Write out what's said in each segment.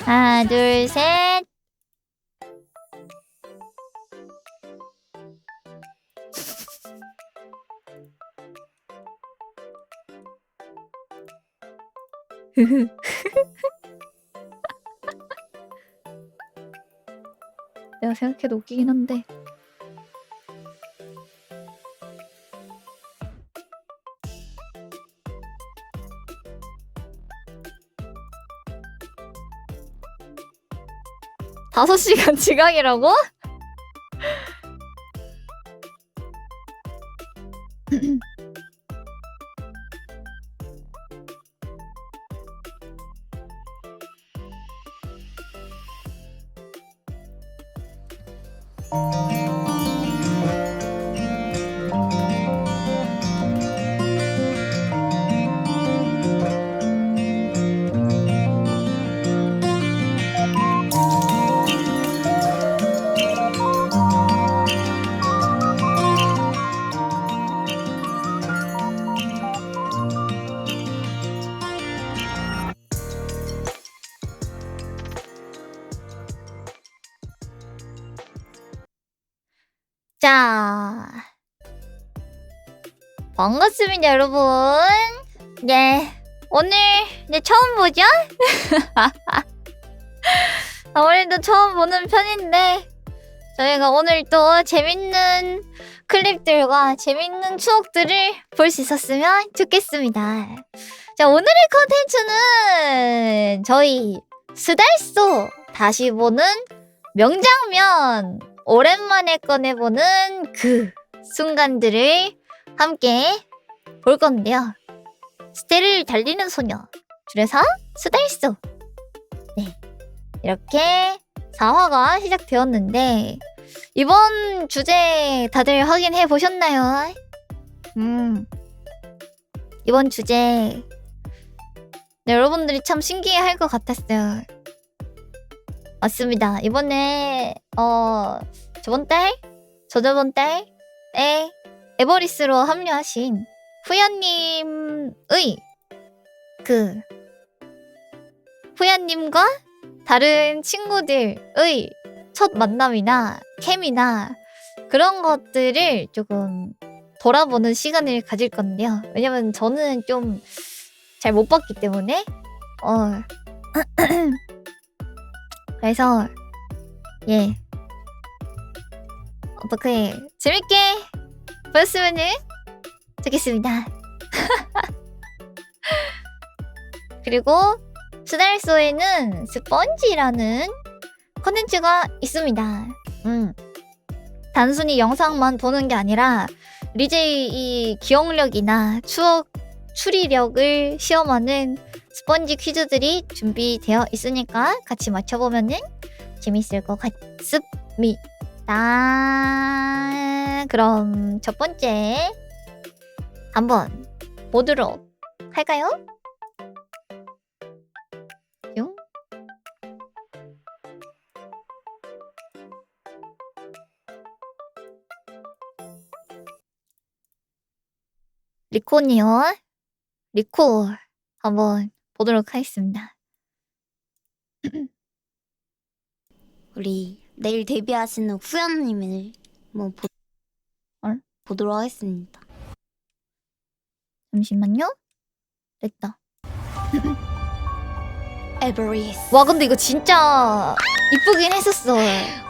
하나, 둘, 셋. 내가 생각해도 웃기긴 한데. 다섯 시간 지각이라고? 자, 반갑습니다, 여러분. 예, 오늘 처음 보죠? 오늘도 처음 보는 편인데 저희가 오늘 또 재밌는 클립들과 재밌는 추억들을 볼 수 있었으면 좋겠습니다. 자, 오늘의 컨텐츠는 저희 스달소 다시 보는 명장면, 오랜만에 꺼내보는 그 순간들을 함께 볼 건데요. 스테를 달리는 소녀, 줄여서 스달소. 네, 이렇게 4화가 시작되었는데 이번 주제 다들 확인해 보셨나요? 이번 주제 여러분들이 참 신기해할 것 같았어요. 맞습니다. 이번에 저번 달, 저저번 달에 에버리스로 합류하신 후야님의 그 후야님과 다른 친구들의 첫 만남이나 캠이나 그런 것들을 조금 돌아보는 시간을 가질 건데요. 왜냐면 저는 좀 잘 못 봤기 때문에 그래서 예, 어떻게 재밌게 보셨으면 좋겠습니다. 그리고 스달소에는 스펀지라는 컨텐츠가 있습니다. 단순히 영상만 보는 게 아니라 리제이 이 기억력이나 추억 추리력을 시험하는 스펀지 퀴즈들이 준비되어 있으니까 같이 맞춰보면은 재밌을 것 같습니다. 그럼 첫 번째 한번 보도록 할까요? 뿅. 리코니요. 리코 한번 보도록 하겠습니다. 우리 내일 데뷔하시는 후연님을 한번 보도록 하겠습니다. 잠시만요. 됐다. 에버리스. 와, 근데 이거 진짜 이쁘긴 했었어.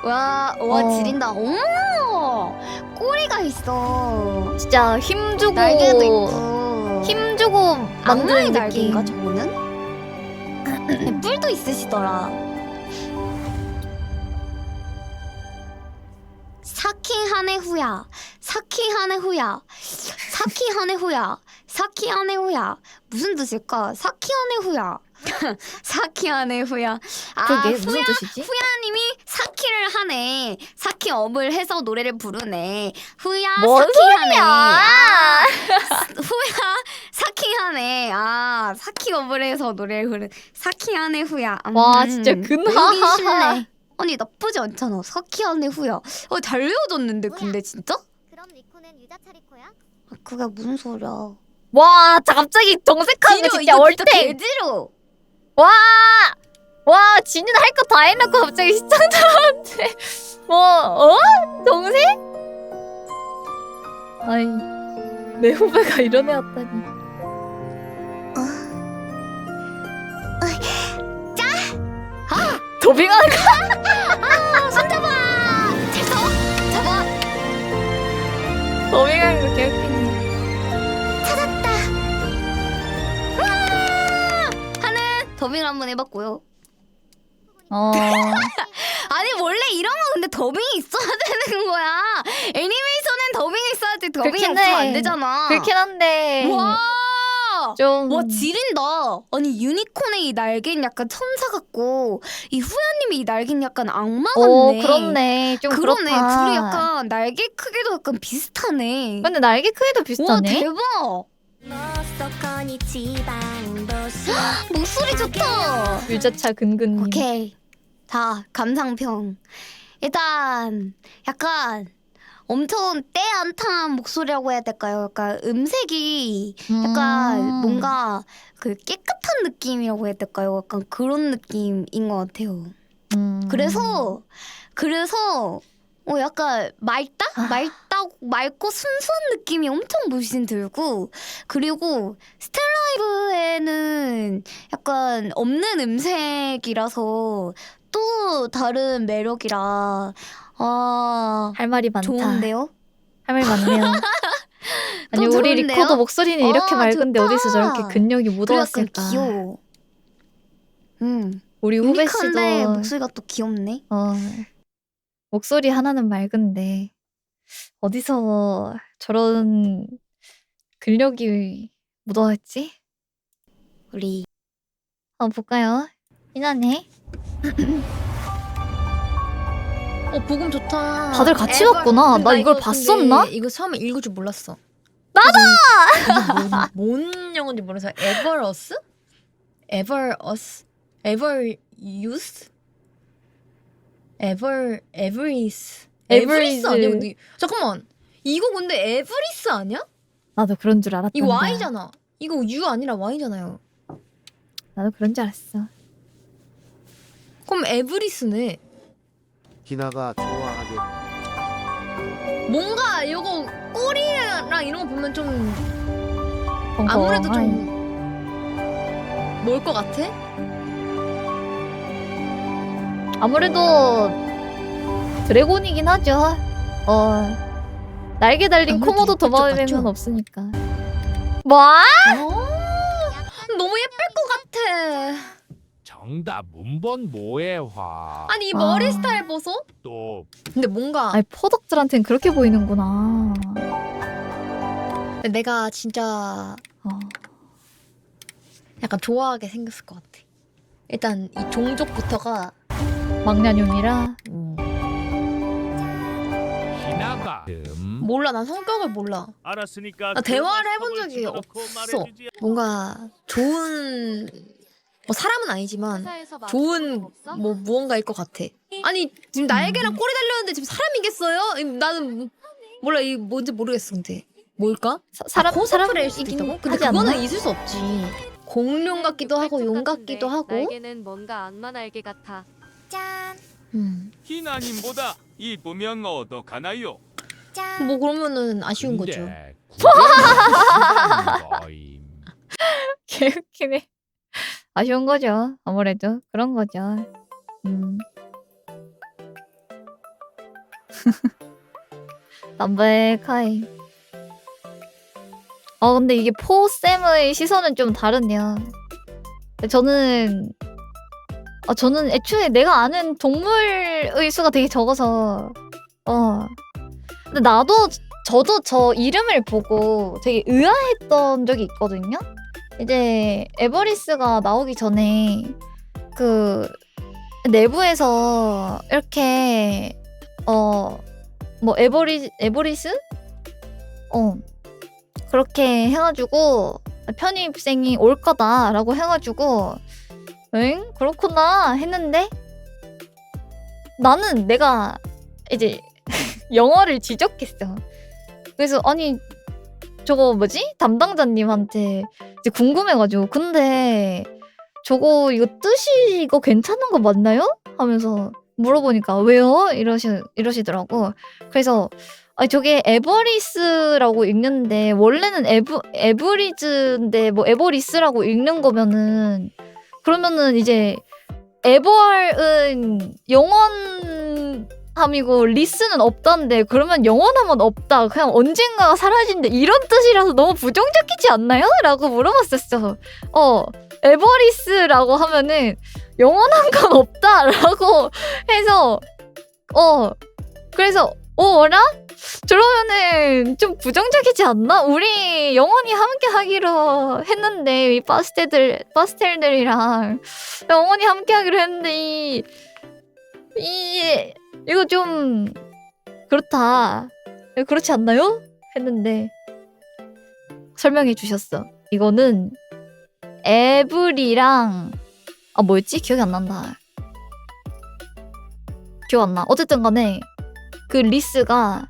와 지린다. 어머, 꼬리가 있어. 진짜 힘주고 날개도 있고. 힘주고 악마의 만드는 날개인가 느낌. 저거는? 뿔도 있으시더라. 사킹하네 후야. 사킹하네 후야. 사킹하네 후야. 사킹하네 후야. 무슨 뜻일까? 사킹하네 후야. 사키하네 후야. 그게 무슨 뜻이지? 후야님이 사키를 하네. 사키업을 해서 노래를 부르네. 후야 뭔 사키하네. 소리야? 후야 사키하네. 사키업을 해서 노래를 부르. 사키하네 후야. 와, 진짜 근하하하. 쉽네. 아니 나쁘지 않잖아. 사키하네 후야. 잘 외워졌는데 근데 진짜? 그럼 리코는 유자차 리코야? 그게 무슨 소리야? 와, 갑자기 정색한 거 진짜 이거 얼탱. 개지루. 와, 지는 할 거 다 해놓고 갑자기 시청자한테 동생? 아니 내 후배가 이런 애였다니. 도빙하는 거. 손잡아. 잘 써. 잡아. 도빙하는 거 개웃기네. 더빙을 한번 해봤고요. 아니 원래 이런 거 근데 더빙이 있어야 되는 거야. 애니메이션은 더빙이 있어야지. 더빙이 그렇긴 없으면 해. 안 되잖아. 그렇긴 한데 와. 좀 와 지린다. 아니 유니콘의 이 날개는 약간 천사 같고 이 후야님의 이 날개는 약간 악마 같네. 그렇네. 좀 그러네. 그렇다. 둘이 약간 날개 크기도 약간 비슷하네. 근데 날개 크기도 와 비슷하네. 대박. 목소리 좋다. 유자차 근근님. 오케이. 자 감상평. 일단 약간 엄청 때안탄 목소리라고 해야 될까요? 약간 음색이 약간 뭔가 그 깨끗한 느낌이라고 해야 될까요? 약간 그런 느낌인 것 같아요. 그래서 약간 맑고 순수한 느낌이 엄청 물씬 들고, 그리고 스텔라이브에는 약간 없는 음색이라서 또 다른 매력이라 할 말이 많다. 좋은데요? 할 말이 많네요. 아니 또 우리 좋은데요? 리코도 목소리는 이렇게 맑은데 좋다. 어디서 저렇게 근력이 그리고 약간 묻어왔을까. 귀여워. 우리 후배 유니크한데 씨도 목소리가 또 귀엽네. 목소리 하나는 맑은데 어디서 저런 근력이 묻어왔지? 우리 한번 볼까요? 이나네. 복음 좋다. 다들 같이 봤구나. 나 이걸 봤었나? 이거 처음에 읽을 줄 몰랐어. 나도! 뭔 영어인지 몰라서 Ever Us? Ever Us? Ever Youth? Everest 아니야? 근데 잠깐만. 이거 근데 에브리스 아니야? 나도 그런 줄 알았다. 이거 Y잖아. 이거 U 아니라 Y잖아요. 나도 그런 줄 알았어. 그럼 에브리스네. 희나가 좋아하게 뭔가 이거 꼬리랑 이런 거 보면 좀 뭔가 아무래도 좀 뭘 것 같아? 아무래도 드래곤이긴 하죠. 날개 달린 아무래도 코모도 예쁠 것 도마뱀은 같죠? 없으니까. 뭐? 너무 예쁠 것 같아. 정답 문본 모해화. 아니 이 머리 스타일 보소? 또 근데 뭔가 아니 포덕들한테는 그렇게 보이는구나. 내가 진짜 약간 좋아하게 생겼을 것 같아. 일단 이 종족부터가 망나뇽이라. 희나가 몰라. 난 성격을 몰라. 알았으니까 나 대화를 해본 적이 없어. 뭔가 좋은 사람은 아니지만 좋은 무언가일 것 같아. 아니 지금 날개랑 꼬리 달렸는데 지금 사람이겠어요? 나는 몰라. 이 뭔지 모르겠어. 근데 뭘까? 코스프레일 수도 사람이긴 있다고? 근데 하지 그거는 않나? 있을 수 없지. 공룡 같기도 하고 용 같기도 하고. 날개는 뭔가 악마 날개 같아. 짠. 희나님보다 이쁘면 어떡하나요? 짠. 뭐 그러면은 아쉬운 거죠. 근데 구경하는 거임. 개웃기네. 아쉬운 거죠. 아무래도 그런 거죠. 담백하이. 근데 이게 포쌤의 시선은 좀 다르네요. 저는 애초에 내가 아는 동물의 수가 되게 적어서 근데 저도 저 이름을 보고 되게 의아했던 적이 있거든요. 이제 에버리스가 나오기 전에 그 내부에서 이렇게 뭐 에버리스? 그렇게 해가지고 편입생이 올 거다라고 해가지고 응? 그렇구나 했는데 나는 내가 이제 영어를 지적했어. 그래서 아니 저거 뭐지? 담당자님한테 이제 궁금해가지고 근데 저거 이거 뜻이 이거 괜찮은 거 맞나요? 하면서 물어보니까 왜요? 이러시더라고. 그래서 저게 에버리스라고 읽는데 원래는 에브리즈인데 뭐 에버리스라고 읽는 거면은 그러면은 이제 에버는 영원함이고 리스는 없다는데 그러면 영원함은 없다. 그냥 언젠가 사라진다. 이런 뜻이라서 너무 부정적이지 않나요? 라고 물어봤었어. 에버리스라고 하면은 영원한 건 없다라고 해서 그래서 어라? 그러면은 좀 부정적이지 않나? 우리 영원히 함께 하기로 했는데 이 파스텔들이랑 영원히 함께 하기로 했는데 이거 좀 그렇다. 그렇지 않나요? 했는데 설명해 주셨어. 이거는 에블이랑 뭐였지? 기억이 안 난다. 기억 안 나. 어쨌든 간에 그 리스가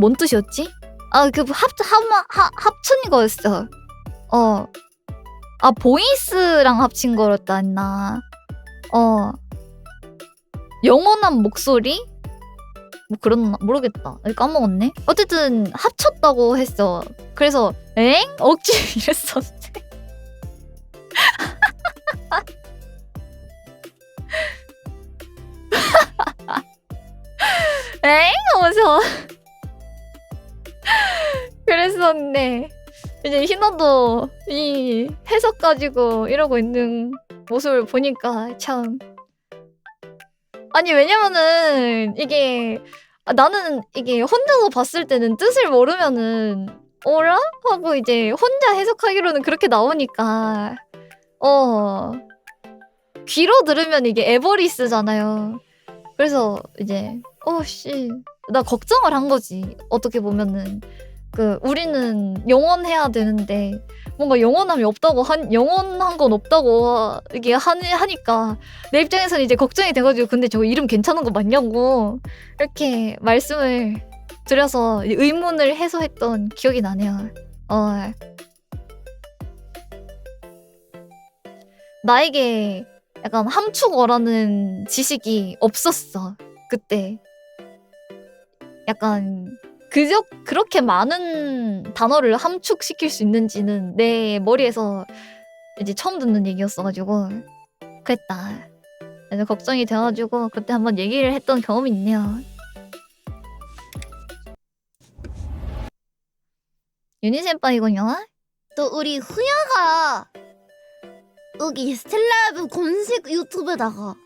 뭔 뜻이었지? 그 합친 거였어. 보이스랑 합친 거였다 했나? 영원한 목소리? 뭐 그런 모르겠다. 까먹었네. 어쨌든 합쳤다고 했어. 그래서 엥? 억지 이랬었는데. 엥? 하면서 그랬었는데 이제 희나도 이 해석 가지고 이러고 있는 모습을 보니까 참 왜냐면은 이게 나는 이게 혼자서 봤을 때는 뜻을 모르면은 어라? 하고 이제 혼자 해석하기로는 그렇게 나오니까 귀로 들으면 이게 에버리스잖아요. 그래서 이제 나 걱정을 한 거지. 어떻게 보면은 우리는 영원해야 되는데 뭔가 영원함이 없다고 영원한 건 없다고 이게 하니까 내 입장에서는 이제 걱정이 돼가지고 근데 저거 이름 괜찮은 거 맞냐고 이렇게 말씀을 드려서 의문을 해소했던 기억이 나네요. 나에게 약간 함축어라는 지식이 없었어 그때. 약간 그렇게 많은 단어를 함축시킬 수 있는지는 내 머리에서 이제 처음 듣는 얘기였어가지고 그랬다. 그래서 걱정이 돼가지고 그때 한번 얘기를 했던 경험이 있네요. 유니센파이군요. 또 우리 후야가 여기 스텔라브 공식 유튜브에다가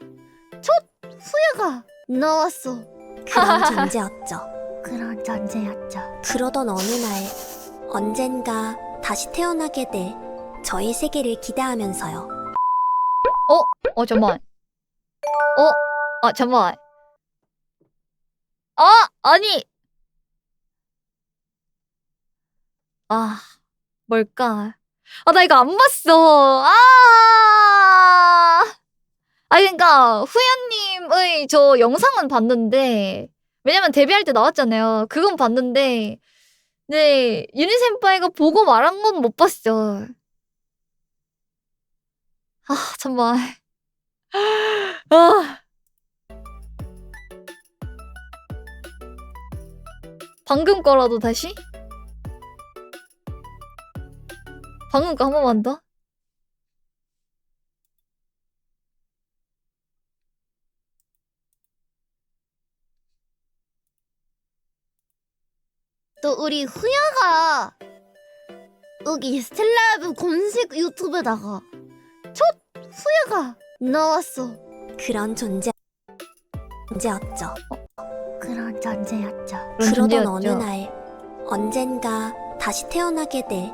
첫 후야가 나왔어. 그런 존재였죠. 그런 존재였죠. 그러던 어느 날 언젠가 다시 태어나게 될 저의 세계를 기대하면서요. 잠깐만. 잠깐만. 아니. 뭘까? 나 이거 안 봤어. 그러니까 후야님의 저 영상은 봤는데 왜냐면 데뷔할 때 나왔잖아요. 그건 봤는데 네 유니센파이가 보고 말한 건 못 봤어. 잠깐만. 방금 거라도 다시? 방금 거 한 번만 더? 또 우리 후야가 여기 스텔라브 공식 유튜브에다가 첫 후야가 나왔어. 그런 존재였죠. 그런 존재였죠. 그러던 어느 날 언젠가 다시 태어나게 될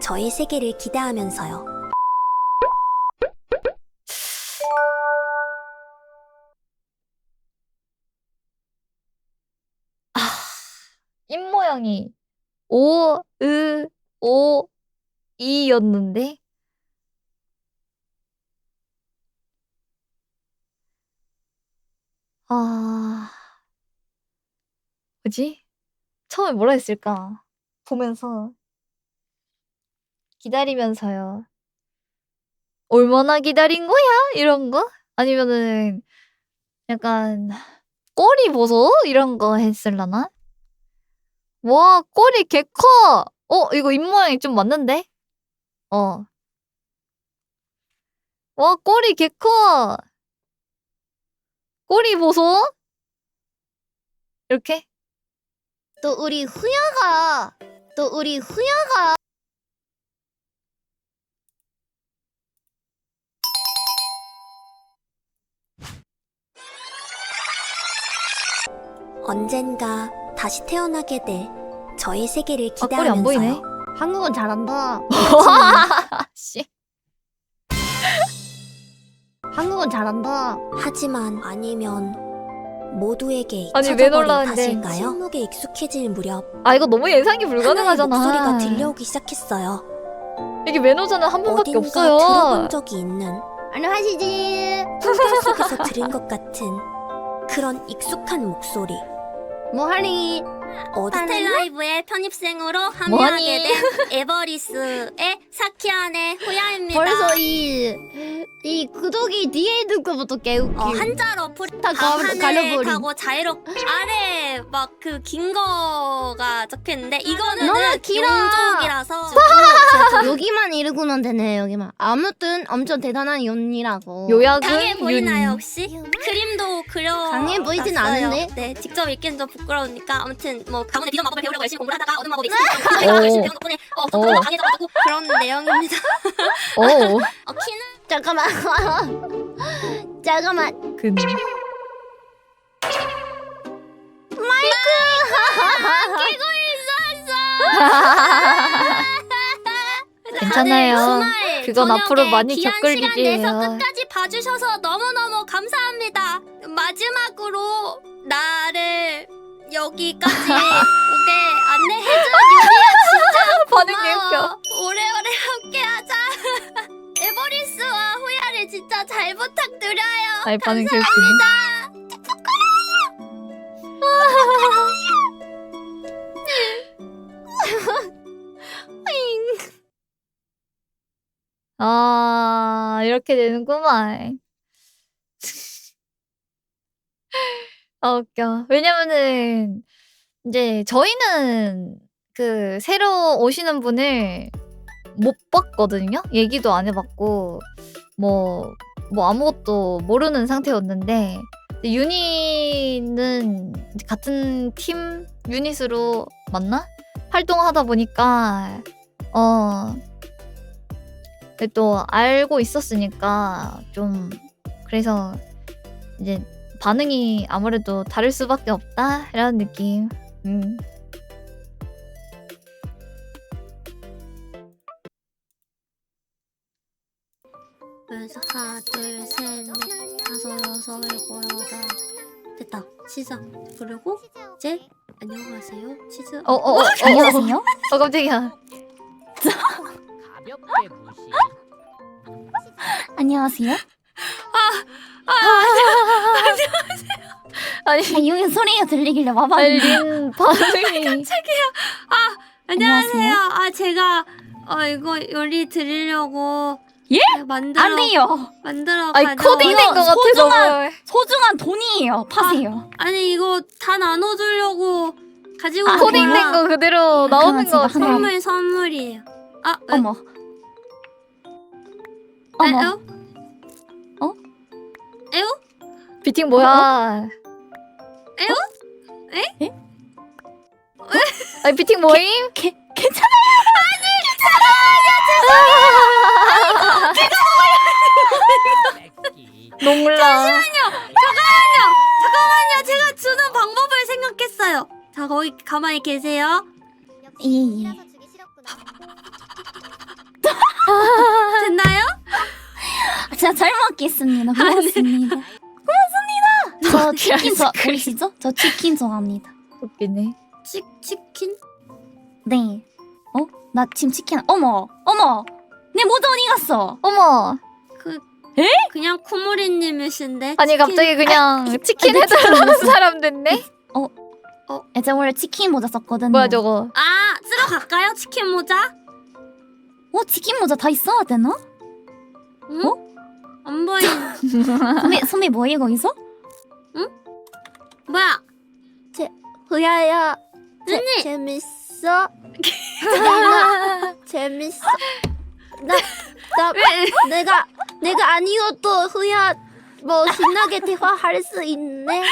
저의 세계를 기대하면서요. 입 모양이 오, 으, 오, 이였는데 뭐지? 처음에 뭐라 했을까? 보면서 기다리면서요. 얼마나 기다린 거야? 이런 거? 아니면은 약간 꼬리 보소? 이런 거 했을라나? 와, 꼬리 개 커! 이거 입모양이 좀 맞는데? 와, 꼬리 개 커! 꼬리 보소? 이렇게? 또 우리 후야가 언젠가 다시 태어나게 될 저의 세계를 아, 꼬리 안 보이네. 기대하면서요. 한국은 잘한다. 씨. 한국은 잘한다. 하지만 아니면 모두에게 아니, 왜 잊혀져버린 놀라는데? 탓일까요? 침묵에 익숙해질 무렵 아, 이거 너무 예상이 하나의 불가능하잖아. 목소리가 들려오기 시작했어요. 이게 매너자는 한 번밖에 어딘가 없어요. 들어본 적이 있는 안녕하시지. 꿈결 속에서 들은 것 같은 그런 익숙한 목소리. 뭐하니? 스텔라이브의 편입생으로 합류하게 뭐하니? 된 에버리스의 사키안의 후야입니다. 벌써 이 구독이 뒤에 있는 거부터 개웃기. 한자로 다 가려버린. 타고 자유롭 아래 막 그 긴 거가 적혀있는데 이거는 너무 길어. 용족이라서 여기만 읽으면 되네. 여기만. 아무튼 엄청 대단한 연이라고. 요약은 강해 보이나요 윤. 혹시? 그림도 그려 강해 보이진 놨어요. 않은데? 네, 직접 읽기는 좀 부끄러우니까 아무튼 뭐 가문의 비전 마법을 배우려고 열심히 공부를 하다가 얻은 마법이 오. 열심히 배운 덕분에 더 강해져가지고 그런 내용입니다. 오, 키는 잠깐만. 잠깐만. 근. 괜찮아요. 주말 그건 저녁에 앞으로 많이 귀한 겪을 시간 일이에요. 내서 끝까지 봐주셔서 너무너무 감사합니다. 마지막으로 나를 여기까지 오게 안내해준 유리야 진짜 반응 고마워. 개웃겨. 오래오래 함께하자. 에버리스와 후야를 진짜 잘 부탁드려요. 아니, 반응 개웃기네. 아, 이렇게 되는구만. 아, 웃겨. 왜냐면은, 이제, 저희는 그, 새로 오시는 분을 못 봤거든요? 얘기도 안 해봤고, 뭐 아무것도 모르는 상태였는데, 유닛은 같은 팀 유닛으로 맞나? 활동하다 보니까, 또 알고 있었으니까 좀 그래서 이제 반응이 아무래도 다를 수밖에 없다 이런 느낌. 그래서 하나 둘셋넷 다섯 여섯 일곱 여덟 됐다 시작. 그리고 이제 안녕하세요 치즈 안녕하세요. 깜짝이야. 가볍게 무시. 안녕하세요. 아니, 여기 소리가 들리길래 와봐. 린 반응이. 안녕하세요. 아 제가 이거 요리 드리려고 예? 만들어 돼요. 만들어 아니, 코딩된 것 같아 너무. 소중한 돈이에요. 파세요. 아니 이거 다 나눠주려고 가지고 온 코딩된 거야. 거 그대로 나오는 거 같아. 선물이에요. 아 왜? 어머. 에요? 어? 에요? 비팅 뭐야? 에요? 에? 아니, 비팅 뭐임? 농라. 잠깐만요. 제가 주는 방법을 생각했어요. 자 거기 가만히 계세요. 예. 됐나요? 제가 잘 먹겠습니다. 고맙습니다. 저 치킨 보이시죠? 저 치킨 좋아합니다. 웃기네. 치킨? 네. 나 지금 치킨. 어머. 내 모자 어디 갔어? 어머. 그냥 쿠모리님이신데. 아니, 치킨- 갑자기 그냥 치킨 내 해달라는 치킨 사람 됐네? 제가 원래 치킨 모자 썼거든요. 뭐야 저거? 아 쓰러 갈까요? 치킨 모자? 치킨 모자 다 있어야 되나? 안 보이는. 선배 뭐해 거기서? 뭐야? 후야야. 언니. 재밌어? 재밌어? 내가 아니어도 후야 뭐 신나게 대화할 수 있네.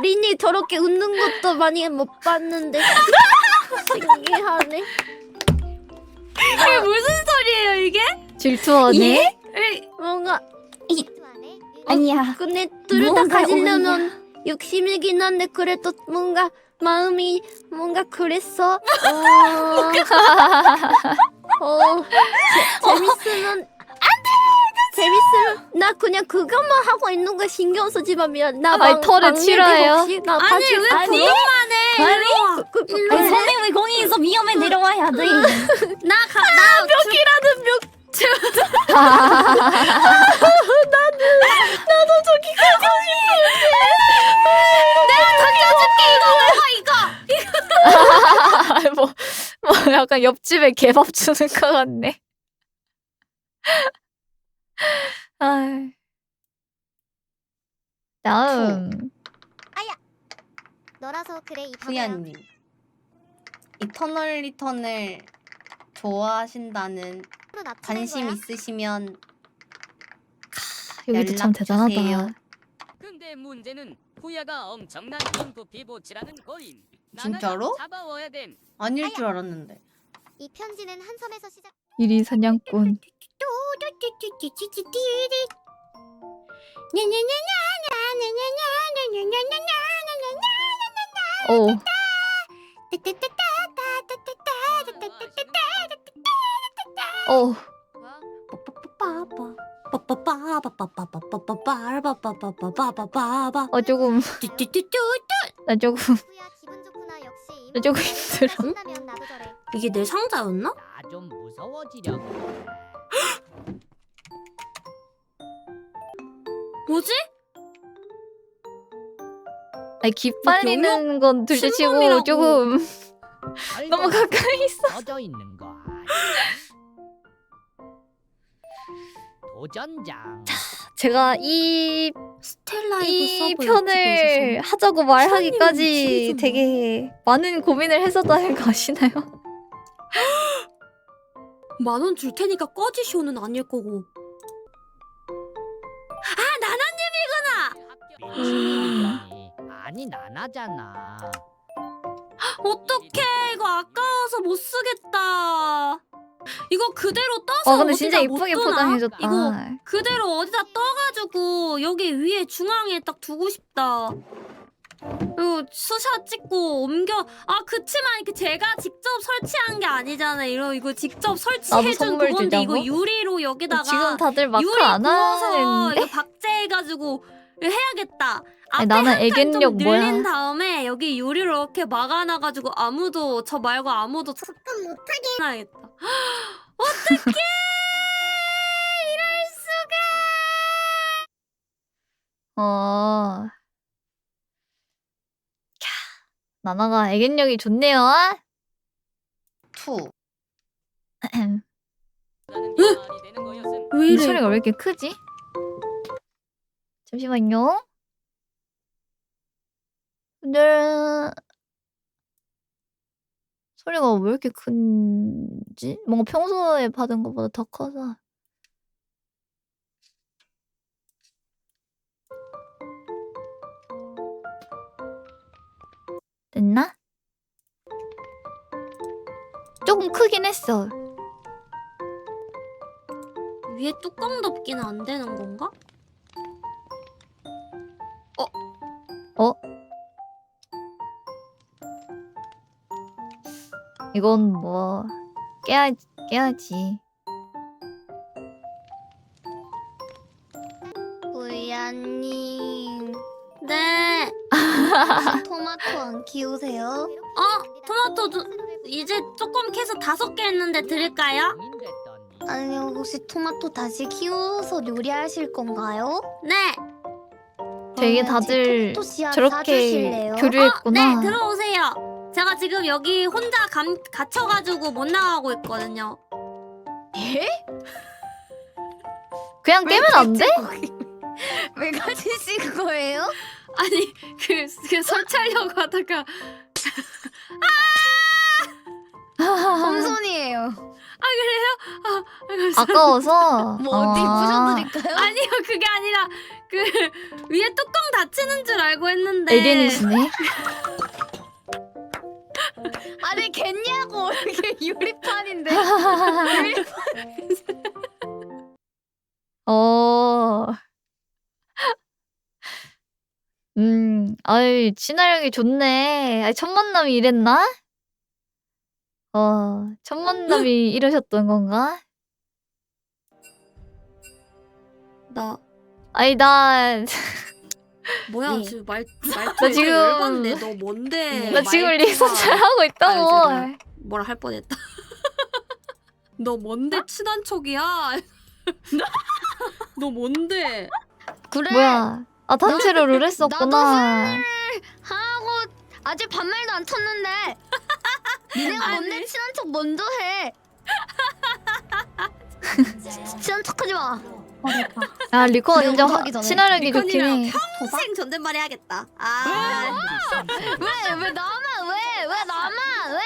린이 저렇게 웃는 것도 많이 못 봤는데 신기하네. 이게 무슨 소리예요 이게? 질투하네. 뭔가 아니야. 근데 둘 다 뭔가 가지려면 욕심이긴 한데 그래도 뭔가 마음이 뭔가 그랬어. 재밌으면 재밌으면 나 그냥 그것만 하고 있는 거 신경 쓰지 마. 미안. 나 털을 치러요. 나 아니 왜 아니? 부름만 해? 아니? 일로 와. 아니 선배 왜 거기서 위험에 내려와야 돼? 나 벽이라는 벽. 뭐 약간 옆집에 개밥 주는 것 같네. 아. 다음. 너라서 그래 이 후야님, 이터널 리턴을 좋아하신다는 관심 있으시면 여기도 참 대단하다. 연락 주세요. 근데 문제는 후야가 엄청난 인프 피보치라는 거임. 진짜로? 잡아와야 됨. 아닐 줄 알았는데. 이 편지는 한 섬에서 시작. 이리 사냥꾼. 오. 오. 조금 나 조금 후야 기분 좋구나 역시. 나 조금 힘들어. 신나면 나도 저래. 이게 내 상자였나? 나 좀 무서워지려고. 뭐지? 아니 깃발리는 건 둘째치고 신범이라고. 조금 너무 가까이 있어. 꺼져 있는 거 아니야? 도전장. 제가 이 스텔라이브 서버 편을 하자고 말하기까지 좀 되게 많은 고민을 했었다는 거 아시나요? 10,000원 줄 테니까 꺼지쇼는 아닐 거고. 아니 나나잖아. 어떡해, 이거 아까워서 못 쓰겠다. 이거 그대로 떠서 근데 어디다 진짜 못 이쁘게 두나? 포장해줬다. 이거 그대로 어디다 떠가지고 여기 위에 중앙에 딱 두고 싶다. 이거 수샷 찍고 옮겨. 그치만 이렇게 제가 직접 설치한 게 아니잖아요. 이거 직접 나도 설치해준 선물 그건데 주자고? 이거 유리로 여기다가 지금 다들 마크 유리 안 구워서 하는데? 이거 박제해가지고 이거 해야겠다. 아니, 앞에 나는 한 칸 좀 애견력 뭐야? 늘린 다음에 여기 유리로 이렇게 막아놔가지고 아무도 저 말고 아무도 접근 못하게 해야겠다. 어떡해! 이럴 수가! 나나가 애견력이 좋네요. 투. 왜 이 이래? 소리가 왜 이렇게 크지? 잠시만요. 근데 소리가 왜 이렇게 큰지? 뭔가 평소에 받은 것보다 더 커서. 됐나? 조금 크긴 했어. 위에 뚜껑 덮기는 안 되는 건가? 이건 뭐 깨야지. 후야님 네. 토마토 안 키우세요? 토마토 이제 조금 캐서 5개 했는데 드릴까요? 아니 혹시 토마토 다시 키워서 요리하실 건가요? 네. 되게 그러면 제 다들 토마토 씨앗 저렇게 사주실래요? 교류했구나. 네, 들어오세요. 제가 지금 여기 혼자 갇혀가지고 못 나가고 있거든요. 그냥 깨면 안 돼? 왜 가지신 거예요? 아니 그 설치하려고 하다가 홈손이에요. 아 그래요? 감사합니다. 아까워서. 뭐 어디 아. 부셔드릴까요? 아니요 그게 아니라 그 위에 뚜껑 닫히는 줄 알고 했는데 에덴이시네. 아니 겠냐고 이게 유리판인데. 어. 아이, 친화력이 좋네. 아이, 첫 만남이 이랬나? 첫 만남이 이러셨던 건가? 나 아이, 나 뭐야 네. 지금 말투 나 지금- 열받네. 너 뭔데? 나 지금 말투가- 리서치를 하고 있다고. 죄송해요. 뭐라 할 뻔했다. 너 뭔데 친한 척이야? 너 뭔데? 그래. 뭐야. 아, 단체로 룰 했었구나. 하고 아직 반말도 안 쳤는데. 니네가 뭔데 아니. 친한 척 먼저 해. 친한 척하지 마. 아, 리코 내가 인정. 못하기 전에. 친화력이 좋긴 리콘이랑 해. 평생 존댓말 해야겠다. 아 왜 나만 왜 나만 왜?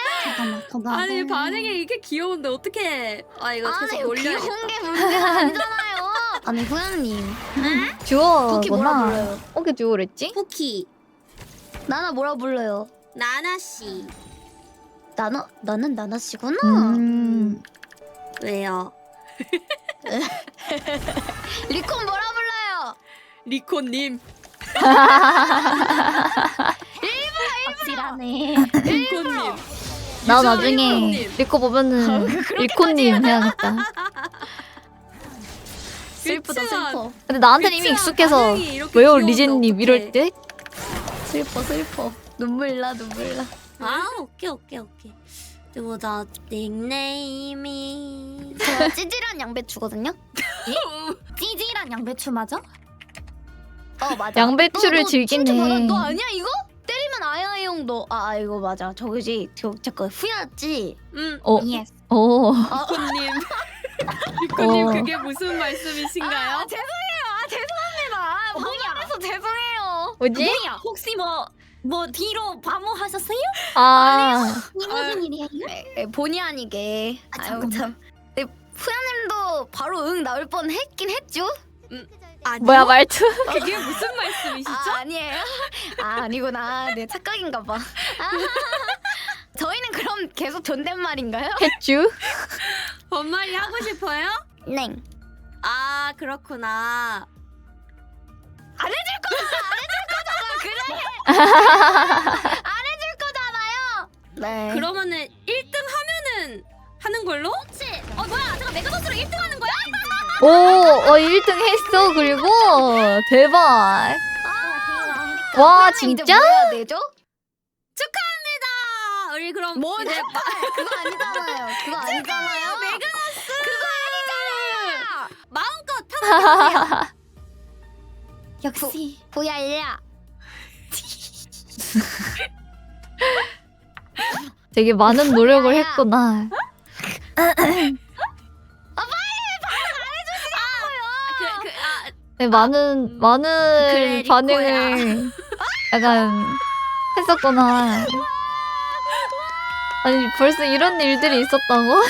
잠깐만. 아니 반응이 이게 귀여운데 어떻게? 아 이거 계속 아니 놀려. 귀여운 게 문제가 아니잖아요. 아니 후양님. 듀오구나. 쿠키 뭐라 불러요? 어떻게 듀오랬지? 쿠키 나나 뭐라 불러요? 나나 씨 나는 나나 씨구나. 왜요? 리콘 뭐라 불러요? 리코님. 확실하네. 리코님. 나 유저 나중에 리코님. 리코 보면은 리코님 해야겠다. 슬프다 슬퍼. 근데 나한테는 이미 그치만 익숙해서 반응이 이렇게 왜요 귀여운데 리제님 어떡해. 이럴 때? 슬퍼. 눈물 나. 아 오케이. 그리고 나 닉네임이 저 찌질한 양배추거든요. 찌질한 양배추 맞아? 맞아. 양배추를 너 진짜 즐기네. 봐라. 너 아니야 이거? 때리면 아야용 너. 이거 맞아. 저거지. 잠깐 후야지. 어. 예스. 오. 리코님. 리코님 어. 그게 무슨 말씀이신가요? 죄송합니다. 방해해서 죄송해요. 뭐지? 뭐야? 혹시 뭐 뒤로 반모하셨어요? 아. 무슨 일이에요? 본의 아니게. 아유 참. 근데 후야님도 바로 응 나올 뻔 했긴 했죠. 아니요? 뭐야 말투? 그게 무슨 말씀이시죠? 아니에요. 아니구나. 내 착각인가 봐. 저희는 그럼 계속 존댓말인가요? 했쥬? 번말이 하고 싶어요? 네. 아 그렇구나. 안 해줄 거잖아요. 네. 그러면은 1등 하면은 하는 걸로? 그렇지. 뭐야? 잠깐 메가더스로 1등 하는 거야? 오, 1등 했어. 그리고 대박. 와, 진짜? 이제 뭐 해야 되죠? 축하합니다. 우리 그럼 뭐 이제 그거 아니잖아요. 그거 아니잖아요. 메가더스. 그거 아니잖아요. 마음껏 편하게. 역시 보야야. 되게 많은 노력을 했구나. 네, 많은 그래, 반응을 약간 했었구나. 아니 벌써 이런 일들이 있었다고?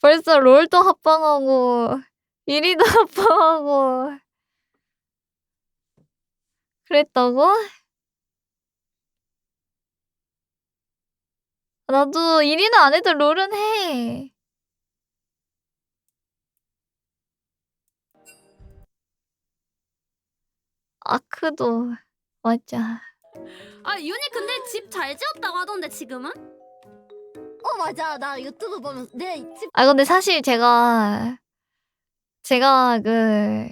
벌써 롤도 합방하고 1위도 합방하고 그랬다고? 나도 1위는 안 해도 롤은 해. 아크도 맞아. 아 윤희 근데 집 잘 지었다고 하던데 지금은? 맞아. 나 유튜브 보면 내 집. 아 근데 사실 제가 그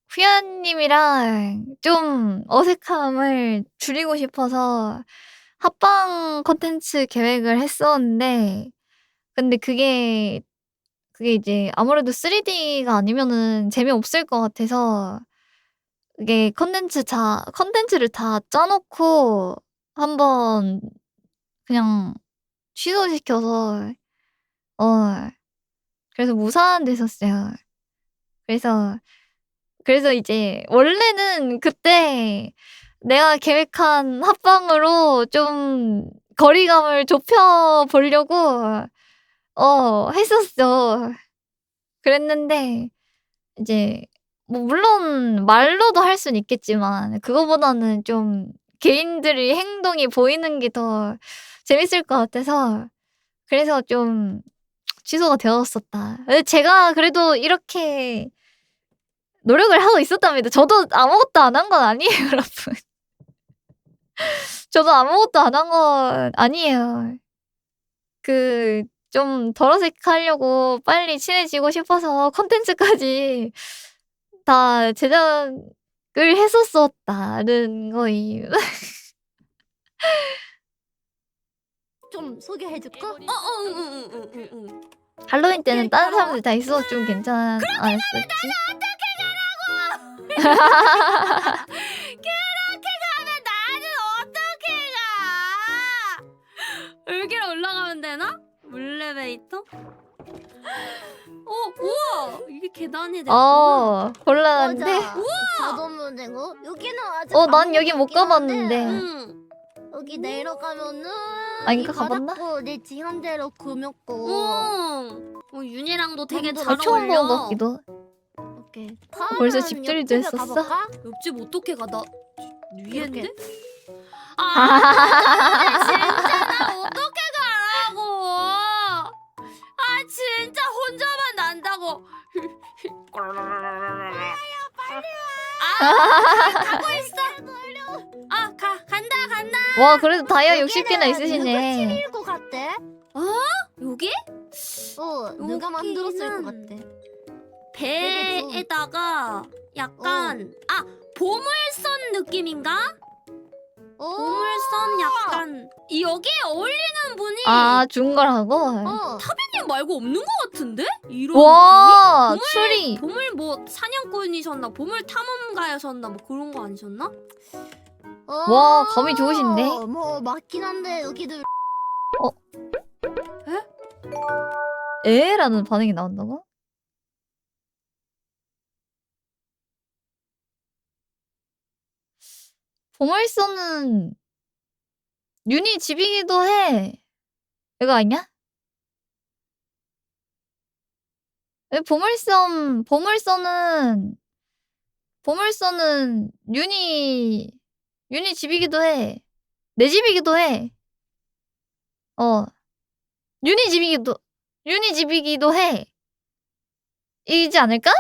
후연님이랑 좀 어색함을 줄이고 싶어서 합방 컨텐츠 계획을 했었는데 근데 그게 이제 아무래도 3D가 아니면은 재미없을 것 같아서 이게 컨텐츠를 다 짜놓고 한번 그냥 취소시켜서 그래서 무사한 데 썼어요. 그래서 이제 원래는 그때 내가 계획한 합방으로 좀 거리감을 좁혀 보려고 했었어. 그랬는데 이제 뭐 물론 말로도 할 수는 있겠지만 그거보다는 좀 개인들의 행동이 보이는 게 더 재밌을 것 같아서 그래서 좀 취소가 되었었다. 제가 그래도 이렇게 노력을 하고 있었답니다. 저도 아무것도 안 한 건 아니에요, 여러분. 저도 아무것도 안 한 건 아니에요. 좀 덜 어색하려고 빨리 친해지고 싶어서 콘텐츠까지 다 제작을 했었었다는 거임. 좀 소개해줄까? 응. 할로윈 때는 다른 사람들 다 있어서 좀 괜찮았었지. 그렇게 가면 나는 어떻게 가? 여기로 올라가면 되나? 물레베이터? 우와! 이게 계단이 됐구나. 곤란한데? 자동문 되고 여기는 아직 난 여기 못 가봤는데. 응. 여기 내려가면은 이거 가봤나? 내 지한대로 금였고 윤이랑도 되게 아, 잘 처음 본 어울려. 것 같기도. 오케이. 벌써 집들이도 했었어? 옆집 어떻게 가? 나 위엔데? 이렇게. 진짜 나 어떻게 가라고? 진짜 혼자만 난다고. 가고 있어. 간다. 와, 그래도 다이아 60개나 있으시네. 719 같대. 여기? 누가 만들었을 것 같아. 배에다가 약간 보물선 느낌인가? 보물선 약간 여기에 어울리는 분이 준 거라고? 타비님 말고 없는 것 같은데? 이런 와, 느낌이? 추리. 보물 뭐 사냥꾼이셨나? 보물 탐험가였었나? 뭐 그런 거 아니셨나? 와, 감이 좋으신데? 뭐 맞긴 한데 여기도 에라는 반응이 나온다고? 보물선은 윤희 집이기도 해. 이거 아니야? 보물선은 윤희 집이기도 해. 내 집이기도 해. 윤희 집이기도 해. 이지 않을까?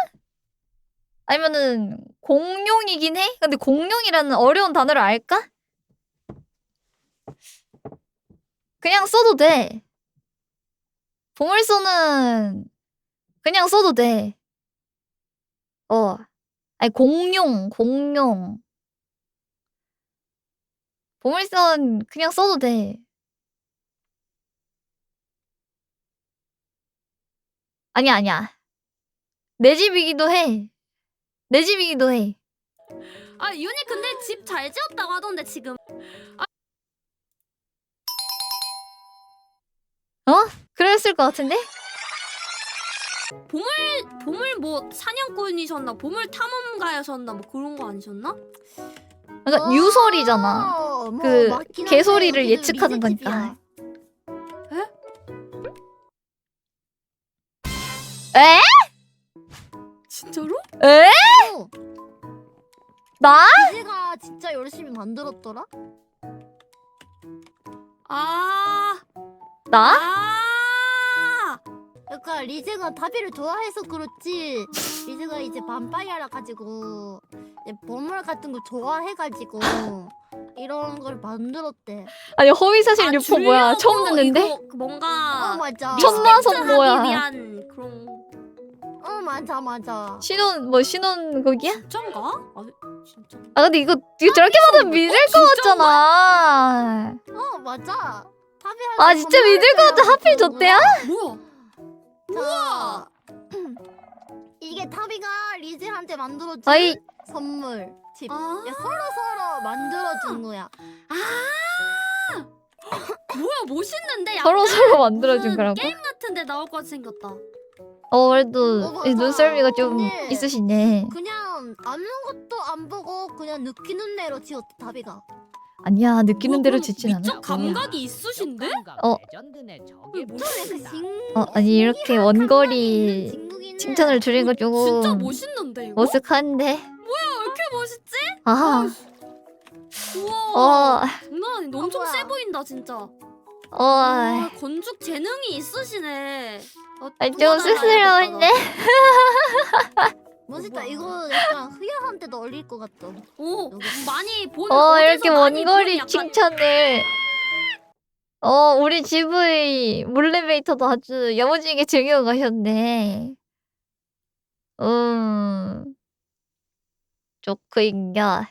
아니면은 공룡이긴 해? 근데 공룡이라는 어려운 단어를 알까? 그냥 써도 돼. 보물선은 그냥 써도 돼. 아니 공룡. 보물선 그냥 써도 돼. 아니야. 내 집이기도 해. 윤이 근데 집 잘 지었다고 하던데 지금. 그랬을 것 같은데? 보물 뭐 사냥꾼이셨나? 보물 탐험가였었나? 뭐 그런 거 아니셨나? 그러니까 유설이잖아. 개소리를 예측하는 거니까. 에? 진짜로? 에? 나? 리제가 진짜 열심히 만들었더라? 나? 그러니까 리제가 다비를 좋아해서 그렇지 리제가 이제 반파이어라 가지고 이제 보물 같은 거 좋아해가지고 이런 걸 만들었대. 아니 허위사실 유포 뭐야? 처음 듣는데? 이거 뭔가 맞아. 천마선 뭐야? 위한 그런. 맞아. 신혼 거기야? 진짠가? 진짜. 근데 이거 저렇게 봐도 믿을 것 같잖아. 맞아. 진짜 믿을 것 같아. 하필 저때야? 뭐야? 이게 타비가 리제한테 만들어준 아이. 선물 집. 서로 만들어준 거야. 뭐야 멋있는데? 서로 서로 만들어준 거라고? 게임 같은데 나올 것 같이 생겼다. 그래도 맞아. 이 눈썰미가 좀 언니. 있으시네. 그냥 아무것도 안 보고 그냥 느끼는 대로 지었다 다비가. 아니야, 느끼는 뭐, 대로 그럼 짓진 않아. 미적 감각이 있으신데? 어. 뭐 아니 이렇게 원거리 진국이네. 칭찬을 줄인 거 진짜 조금 멋있는데 이거? 어색한데. 왜 이렇게 멋있지? 아, 우와. 어, 장난 아닌데 엄청 뭐야. 세 보인다 진짜. 어, 와, 건축 재능이 있으시네. 아니, 좀 쑥스러운데? 멋있다. 이거 약간 흐야한테도 어울릴 것 같다. 오, 많이 본. 이렇게 어디서 많이 본 원거리 약간- 칭찬을. 우리 GV 몰래메이터도 아주 야무지게 즐겨가셨네. 좋구인겨.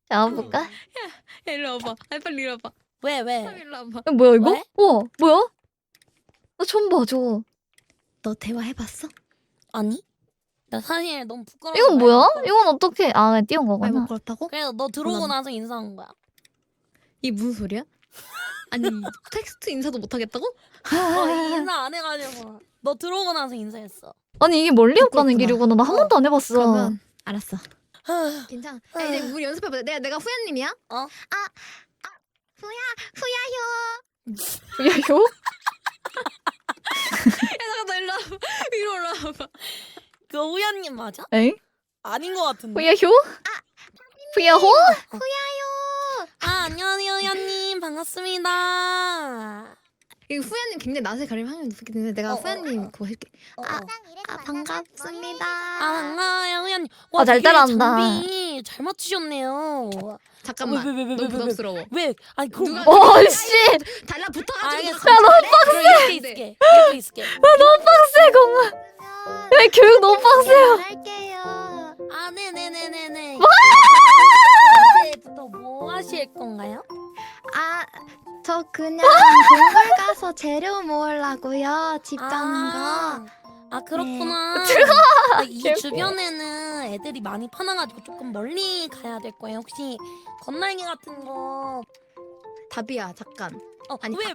자, 볼까? 일로 와봐. 빨리 일로 와봐. 왜? 일로 와봐. 뭐야, 이거? 왜? 우와, 뭐야? 나 처음 봐, 저거. 너 대화해봤어? 아니? 나 사실 너무 부끄러워. 이건 뭐야? 이건 어떻게, 그냥 띄운 말 거구나. 뭐 그렇다고? 그래서 너 들어오고 난- 나서 인사한 거야. 이 무슨 소리야? 아니 텍스트 인사도 못 하겠다고? 인사 안 해가지고 너 들어오고 나서 인사했어. 아니, 이게 멀리 없가는 부끄럽구나. 길이구나. 나 한 번도 안 해봤어. 그러면 알았어. 괜찮아. 아니, 우리 연습해보자. 내가 후야님이야? 야요? 야 잠깐 너 일로 와봐. 위로 올라와봐. 그 우연님 맞아? 엥? 아닌 것 같은데. 후야효? 후야호? 안녕하세요 우연님 반갑습니다. 이 후야님 굉장히 낯을 가릴 확률이 높기 때문에 내가 후야님 그거 할게. 반갑습니다. 반가워요 우연님. 잘 되게 따라한다. 장비 잘 맞추셨네요. 잠깐만. 왜? 너무 부담스러워. 왜? 아니 그럼 누가- 씨! 달라붙어가지고. 알겠어. 야, 너무 이렇게 있을게. 이렇게 있을게. 빡세, 공아. 왜 교육 너무 빡세요. 할게요. 아 네네네네네. 이제부터 뭐 하실 건가요? 저 그냥 동굴 가서 재료 모으려고요. 집 그렇구나. 근데 이 개웃겨. 주변에는 애들이 많이 파나가지고 조금 멀리 가야 될 거예요. 혹시 건날개 같은 거? 답이야 잠깐. 아니, 왜?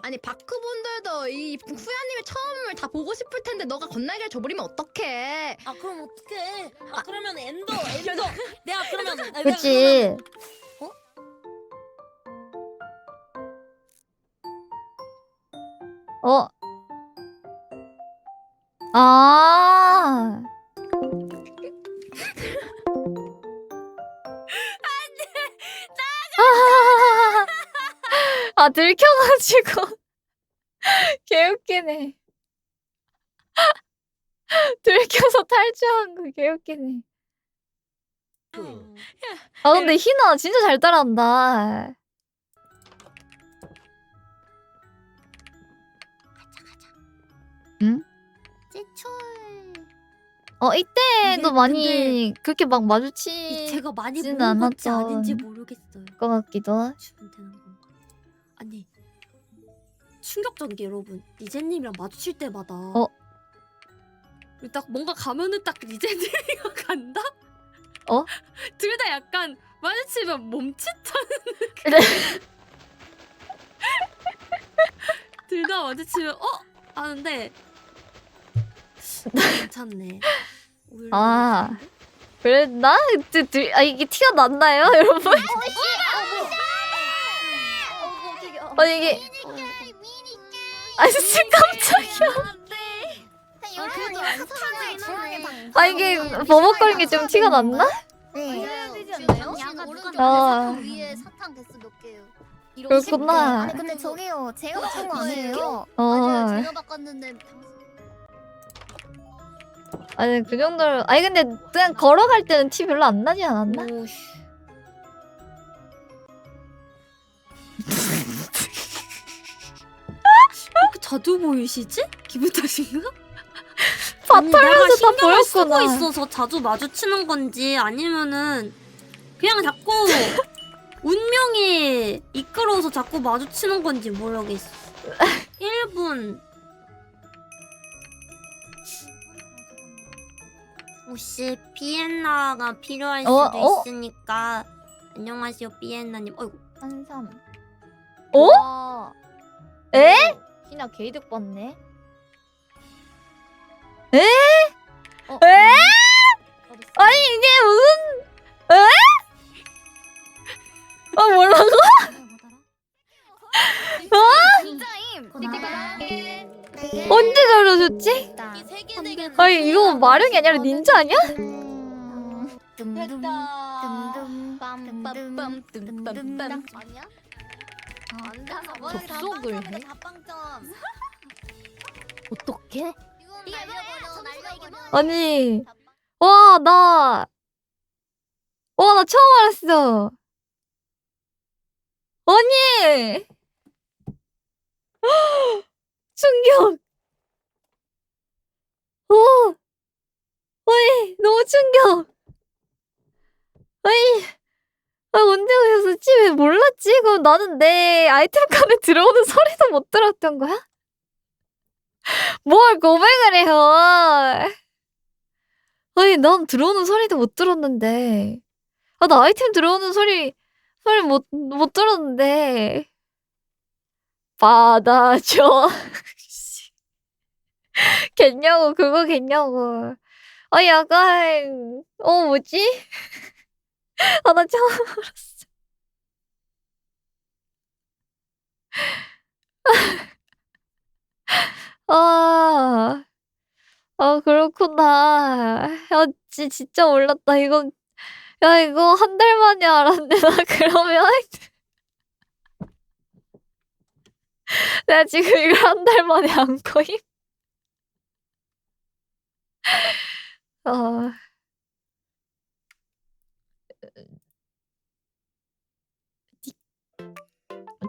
아니 바크분들도 이 후야님의 처음을 다 보고 싶을 텐데 너가 건날개를 줘버리면 어떡해? 아 그럼 어떡해? 그러면 엔더. 내가 그러면 그치. 아. 들켜가지고. 개웃기네. 들켜서 탈주한 거 개웃기네. 근데 희나 진짜 잘 따라한다. 제철. 이때도 이게 많이 그렇게 막 마주치 제가 많이 진 본 건지 않았던 아닌지 모르겠어요. 것 같기도. 주면 되는 건가? 아니 충격적인 게 여러분 리제님이랑 마주칠 때마다 딱 뭔가 가면은 딱 리제님이가 간다? 둘 다 약간 마주치면 멈칫하는 그래. 둘 다 마주치면 하는데 괜찮네. 아. 그랬나? 이게 티가 났나요, 여러분? 아니 이게 진짜 깜짝이야. 이게 버벅거린 게 좀 티가 났나? 네. 약간 아. 위에 사탕 개수 몇 개요? 그렇구나. 아니 근데 저기요 제가 바꾼 거 아니에요? 어. 맞아요 제가 바꿨는데 아니 그 정도로. 근데 그냥 걸어갈 때는 티 별로 안 나지 않았나? 이렇게 자주 보이시지? 기분 탓인가? 다 털면서 다 신경을 쓰고 보였구나. 있어서 자주 마주치는 건지 아니면은 그냥 자꾸 운명이 이끌어서 자꾸 마주치는 건지 모르겠어. 1분. 혹시 비엔나가 필요할 수도 어? 있으니까 안녕하세요 삐엔나님. 어이구. 한삼. 어? 와. 에? 희나 개이득 봤네. 에? 어, 에? 어딨어? 아니 이게 무슨 에? 뭐라고? 진짜임. 언제 저러셨지? 아니 이거 마룡이 아니라 닌자 아니야? 아니야? 접속을 해? 어떻게? 아니 와 나 처음 알았어. 아니 충격. 어이 너무 충격. 어이 언제 오셨었지? 왜 몰랐지? 그럼 나는 내 아이템 칸에 들어오는 소리도 못 들었던 거야? 뭘 고백을 해요? 아니 난 들어오는 소리도 못 들었는데. 아 나 아이템 들어오는 소리 못 들었는데. 받아줘. 겠냐고 그거 겠냐고. 아 약간 뭐지? 아 나 처음 알았어. 그렇구나. 야 진짜 몰랐다. 이거 야 이거 한 달 만에 알았네. 나 그러면 내가 지금 이걸 한 달 만에 안 거임?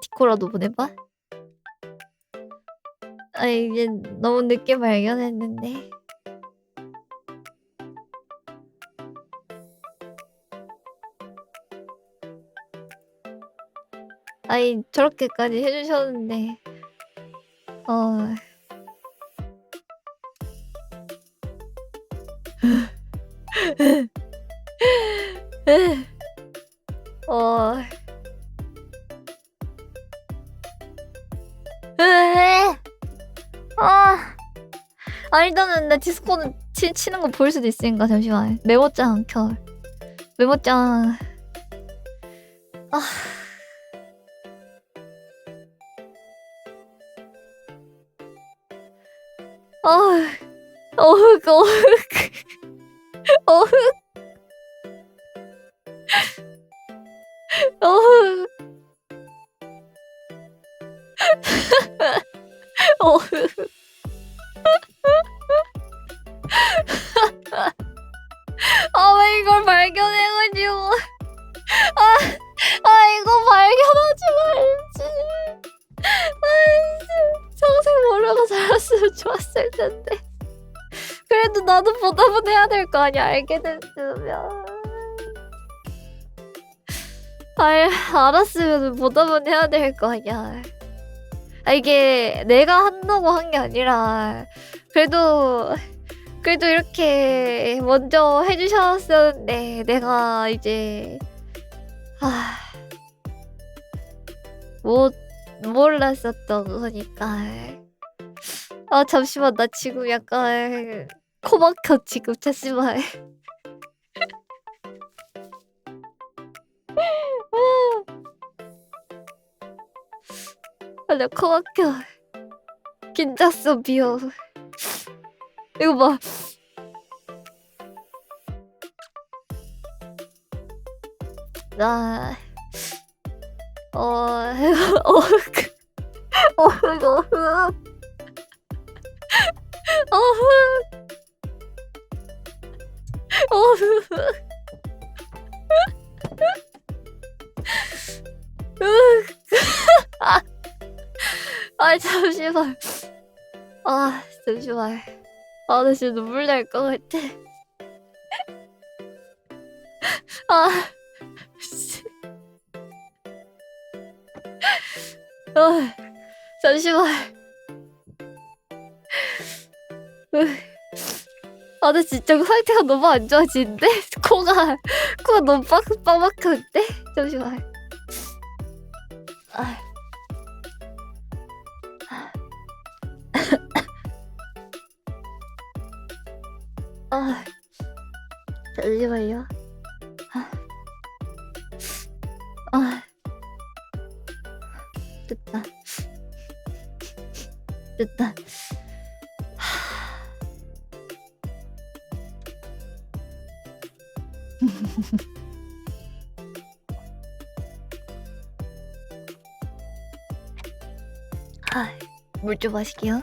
디코라도 보내봐. 아 이게 너무 늦게 발견했는데. 아니 저렇게까지 해주셨는데. 일단은 나 디스코드 치는 거 보일 수도 있으니까 잠시만. 메모장 켜. 메모장. 왜 이걸 발견해가지고. 이거 발견하지 말지. 평생 모르고 살았으면 좋았을 텐데. 그래도 나도 보답은 해야 될 거 아니야. 알게 됐으면. 알았으면 보답은 해야 될 거 아니야. 이게 내가 한다고 한 게 아니라 그래도 이렇게 먼저 해주셨었는데 내가 이제 못 몰랐었던 거니까. 잠시만 나 지금 약간 코 막혀 지금. 잠시만. 나 코 막혀. 긴장성 비어. 이거 봐. 나 잠시만. 잠시만. 나 지금 눈물 날 것 같아. 잠시만. 나 진짜 상태가 너무 안 좋아지는데? 코가 너무 빡 막혔는데? 잠시만. 아. 아. 잠시만요. 아. 됐다. 됐다. 물 좀 마실게요.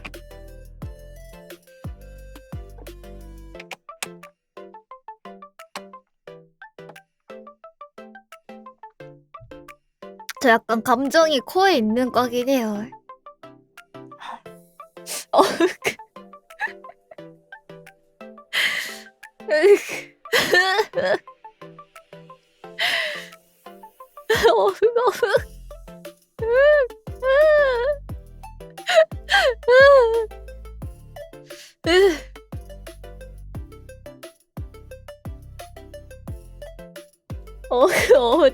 저 약간 감정이 코에 있는 과긴 해요.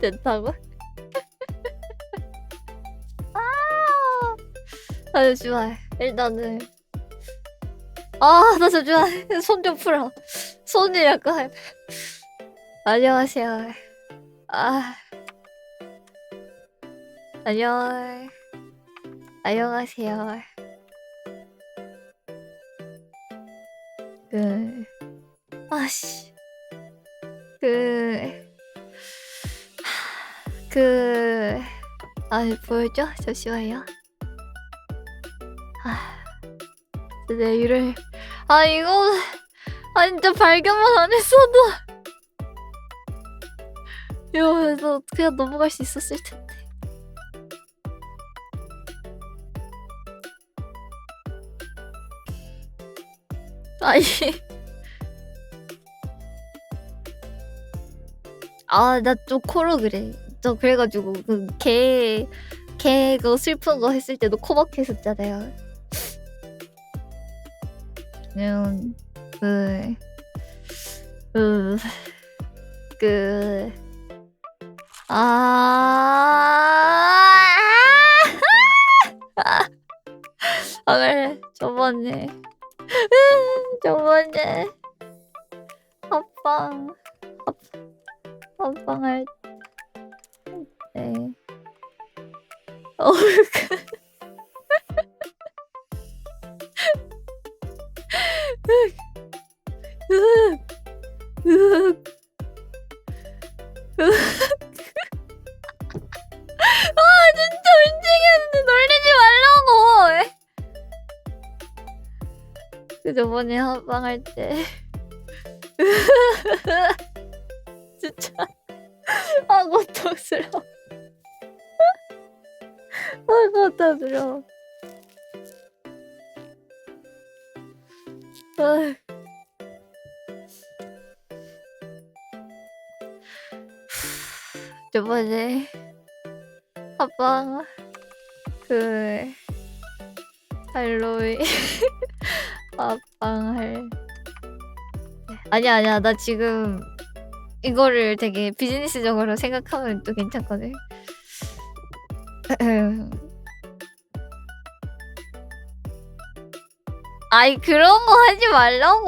된다고? 아, 좋아. 일단은 나 잠시만 손 좀 풀어. 손이 약간 안녕하세요. 안녕하세요. 보여줘? 잠시만요. 내 일을 이거 진짜 발견만 안 했어도 이러면서 그냥 넘어갈 수 있었을 텐데. 아니 나 좀 코로 그래. 저 그래가지고 걔 그 슬픈 거 했을 때도 코 막혀 있었잖아요. 그래. 저번에 합방할 때 진짜 미치겠는데 놀리지 말라고. 그 저번에 합방할 때 진짜 고통스러워. 고통스러워. 저번에 합방 할로윈 합방할 아니야 나 지금 이거를 되게 비즈니스적으로 생각하면 또 괜찮거든. 그런 거 하지 말라고.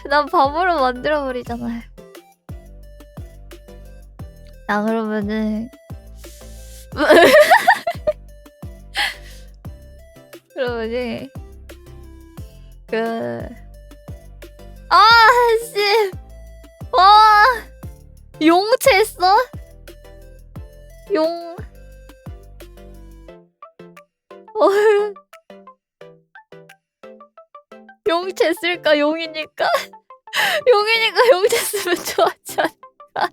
난 바보로 만들어버리잖아. 그러면은 그러면은 씨. 용체 했어? 용체 쓸까? 용이니까 용체 쓰면 좋았지 않을까?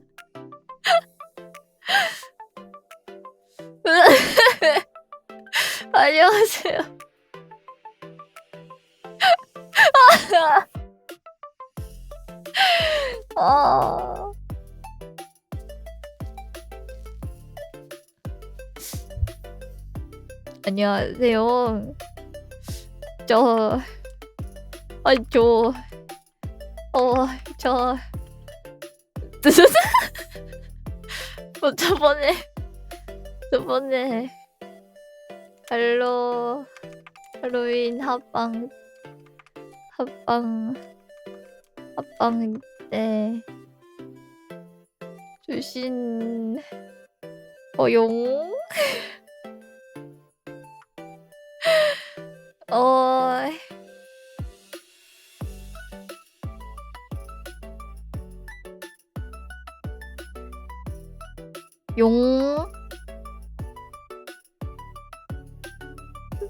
안녕하세요. 안녕하세요. 뭐 저번에 할로윈 합방 때 주신 용 용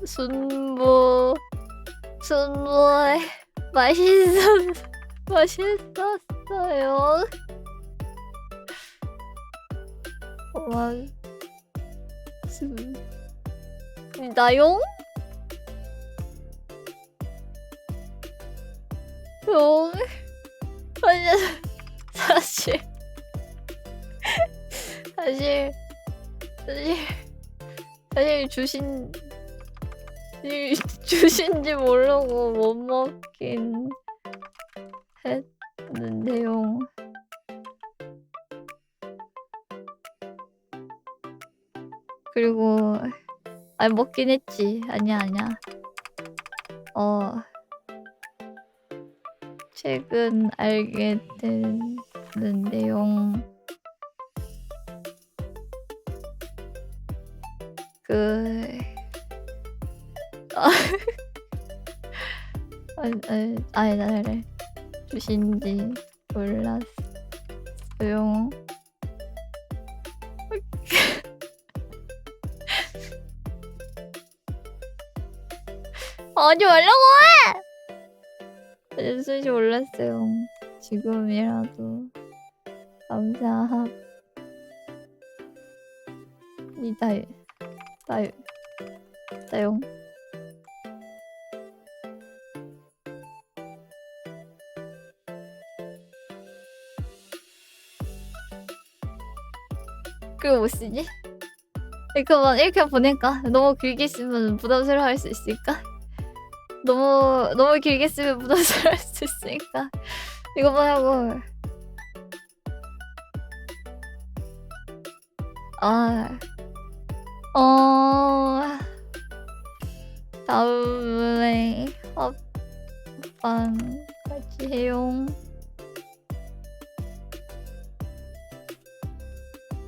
순무 맛있었어요. 나용? 용 사실 주신지 모르고 못 먹긴 했는데요. 그리고 아니 먹긴 했지. 아니야. 최근 알게 됐는데요. 나를 주신지 몰랐어요. 하지 말라고 해! 주신지 몰랐어요. 지금이라도 감사합니다요. 그거 못 쓰지? 이렇게 보낼까? 너무 길게 쓰면 부담스러워할 수 있으니까. 너무 길게 쓰면 부담스러워할 수 있으니까 이거만 하고. 다음에 합방 같이 해용.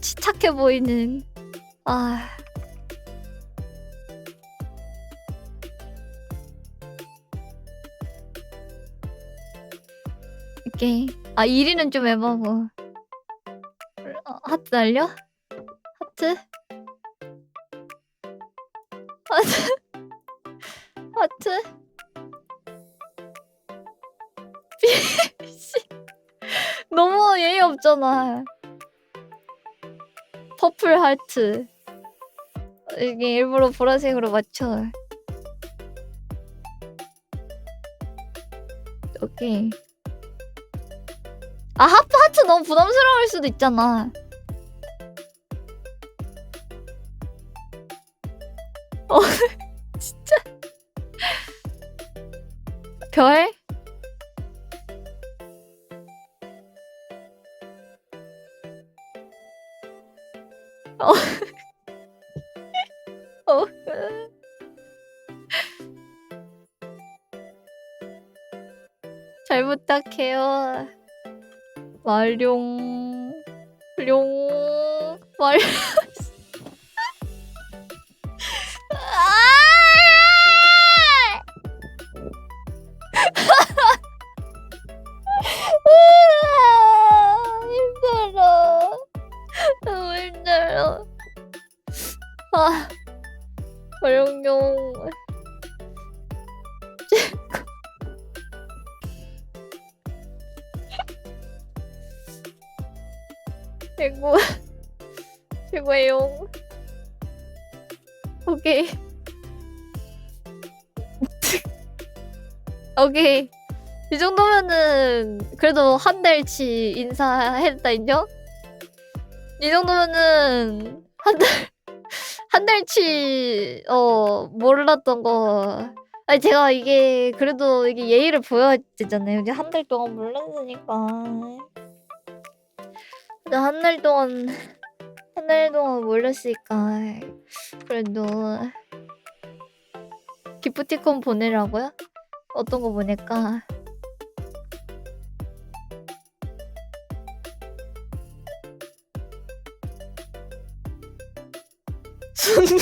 착해 보이는. 오케이. 1위는 좀 해봐고. 하트 날려? 하트? 너무 예의 없잖아. 퍼플 하트. 이게 일부러 보라색으로 맞춰. 오케이. 하트 너무 부담스러울 수도 있잖아. 진짜. 별? 잘 부탁해요. 말룡. 힘들어. 너무 힘들어. 말룡용. 최고예요. 오케이. 오케이. 이 정도면은 그래도 한 달치 인사했다 인정? 이 정도면은 한 달치 몰랐던 거. 아니 제가 이게 그래도 이게 예의를 보여야 되잖아요. 이제 한 달 동안 몰랐으니까. 한 달 동안 한 달 동안 몰렸으니까 그래도 기프티콘 보내라고요? 어떤 거 보낼까? 순무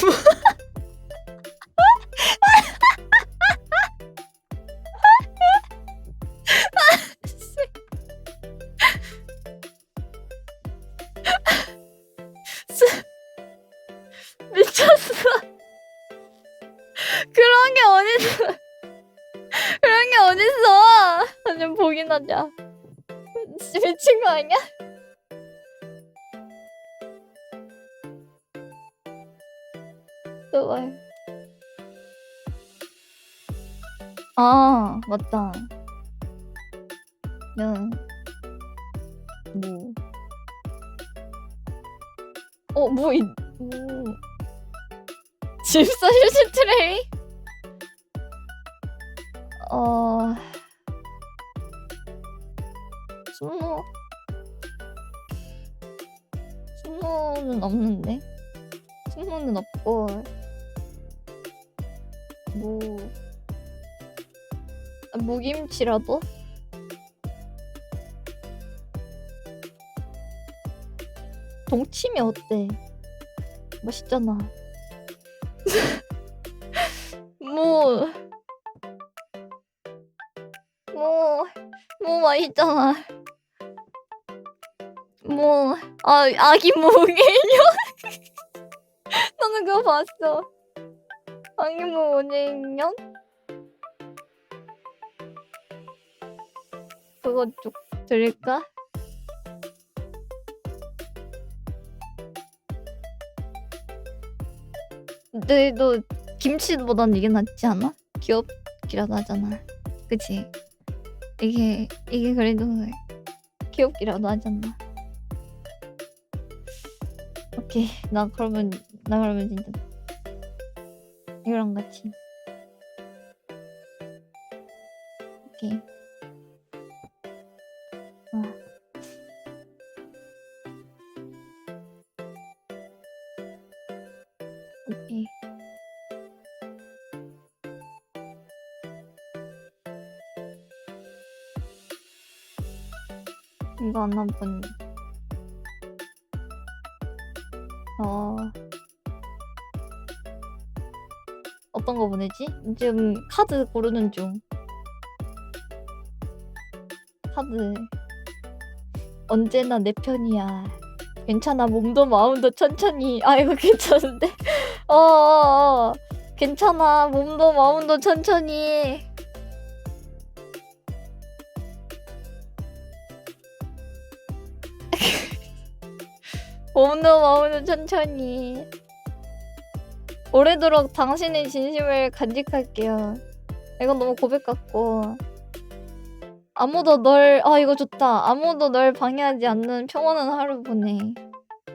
미쳤어. 그런 게 어딨어. 그런 게 어딨어. 완전 보긴 하자. 미친 거 아니야? 제발. 아, 맞다. 야, 뭐. 집사 휴지 트레이? 스모는 없는데? 스모는 없고 무김치라도? 동치미 어때? 맛있잖아. 맛있잖아. 아기 무개념? 나는 그거 봤어. 아기 무개념? 그거 좀 드릴까? 근데 너 김치보단 이게 낫지 않아? 귀엽기라도 하잖아. 그치? 이게 그래도 귀엽기라도 하잖아. 오케이. 나 그러면 진짜 이거랑 같이. 오케이. 오케이. 이거 안 한번. 어떤 거 보내지? 지금 카드 고르는 중. 카드. 언제나 내 편이야. 괜찮아. 몸도 마음도 천천히. 아, 이거 괜찮은데? 괜찮아. 몸도 마음도 천천히. 몸도 마음도 천천히. 오래도록 당신의 진심을 간직할게요. 이건 너무 고백 같고. 이거 좋다. 아무도 널 방해하지 않는 평온한 하루 보내.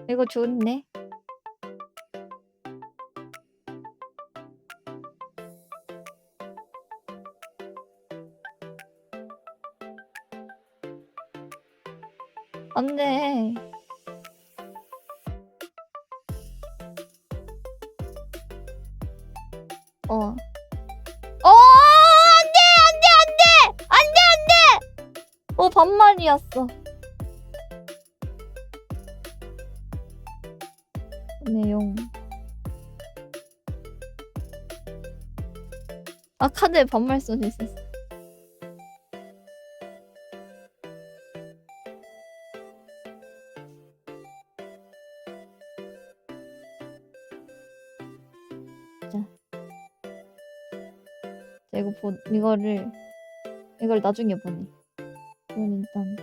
이거 좋네. 안 돼. 안 돼! 반말이었어. 내용. 카드에 반말 써져 있었어. 자, 이걸 나중에 보내. 이건 일단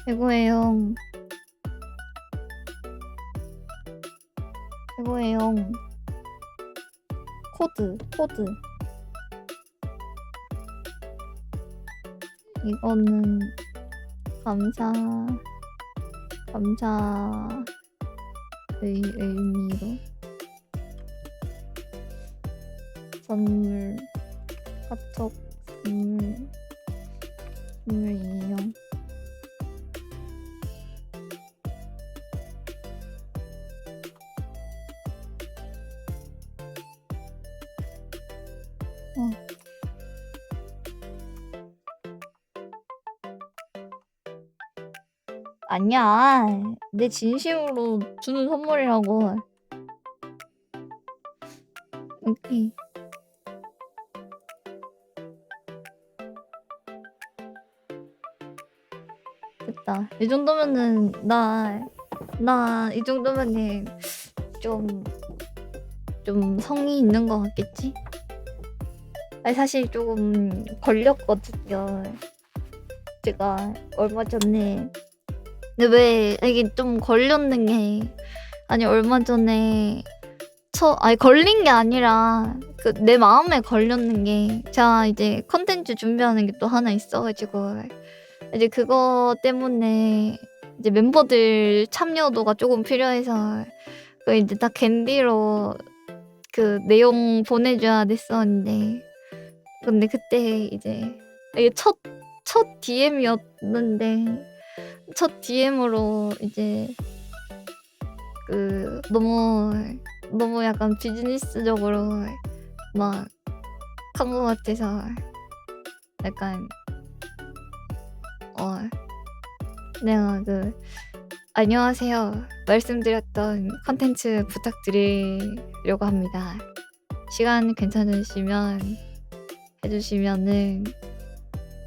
이거예요. 코드. 이거는 감사의 의미로 선물, 카톡 선물. 인형. 아니야. 내 진심으로 주는 선물이라고. 오케이. 됐다. 이 정도면은 나 이 정도면은 좀 성이 있는 것 같겠지? 아니 사실 조금 걸렸거든요. 제가 얼마 전에 근데 왜 이게 좀 걸렸는 게 아니 얼마 전에 아니 걸린 게 아니라 그 내 마음에 걸렸는 게 제가 이제 컨텐츠 준비하는 게 또 하나 있어가지고 이제 그거 때문에 이제 멤버들 참여도가 조금 필요해서 그 이제 다 겐디로 그 내용 보내줘야 됐었는데 근데 그때 이제 이게 첫 DM이었는데 첫 DM으로 이제 그 너무 약간 비즈니스적으로 막 한 것 같아서 약간 내가 그 안녕하세요 말씀드렸던 컨텐츠 부탁드리려고 합니다. 시간 괜찮으시면 해주시면은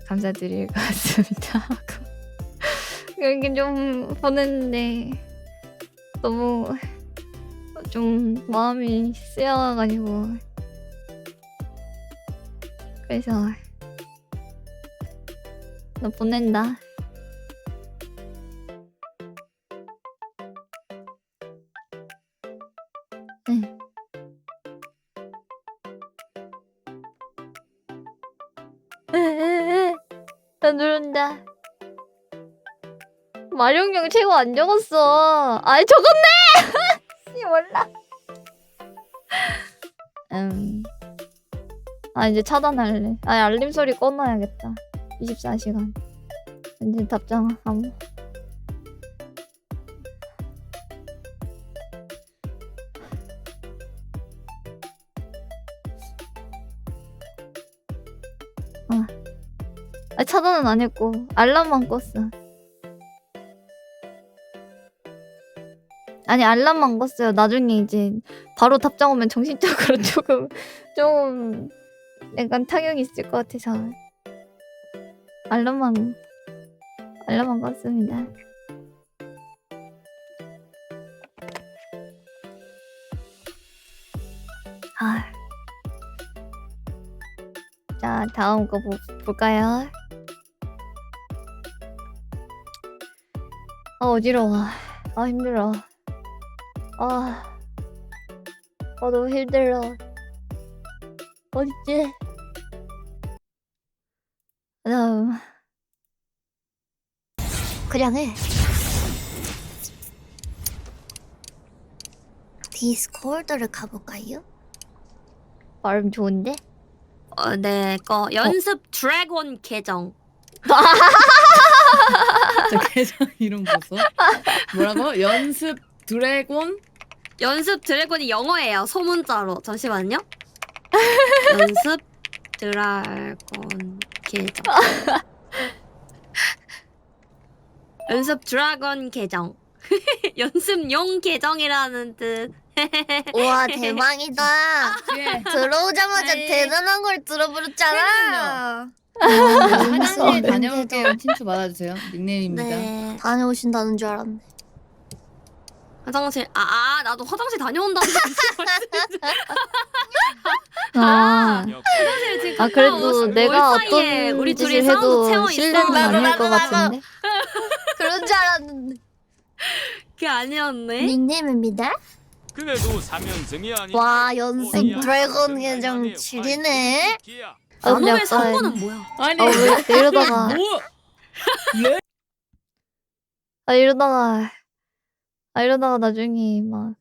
감사드릴 것 같습니다. 이렇게 좀 보냈는데 너무 좀 마음이 쓰여가지고 그래서 너 보낸다. 응. 나 누른다. 마룡용 최고 안 적었어. 아이 적었네. 씨 몰라. 아 이제 차단할래. 아 알림 소리 꺼놔야겠다. 24시간. 이제 답장함. 아 차단은 안 했고 알람만 껐어. 아니 알람만 껐어요. 나중에 이제 바로 답장 오면 정신적으로 조금 약간 타격이 있을 것 같아서 알람만 껐습니다. 자 다음 거 볼까요? 어지러워. 힘들어. 너무 힘들어. 어딨지? 다음. 그냥 해. 디스코드를 가볼까요? 발음 좋은데? 네, 연습 드래곤 계정. 저 계정 이름 보소. 뭐라고? 연습 드래곤? 연습 드래곤이 영어예요. 소문자로. 잠시만요. 연습 드래곤 계정. 연습 드래곤 계정. 연습용 계정이라는 뜻. 우와 대박이다. 들어오자마자 아이. 대단한 걸 들어버렸잖아. 화장실 다녀올게요. 친추 받아주세요. 닉네임입니다. 네. 다녀오신다는 줄 알았네. 화장실 나도 화장실 다녀온다는 화장실 지금 그래도 내가 올 사이에 어떤 우리 둘이 짓을 해도 사운드 채워 실례는 있어. 아닐 것 같은데? 그런 줄 알았는데. 그게 아니었네. 닉네임입니다. 그래도 3연승이 아니. 와 연습 드래곤 계정 지리네. 근데 나노의 약간 선거는 뭐야? 아니 왜 이러다가 뭐? 이러다가 나중에 막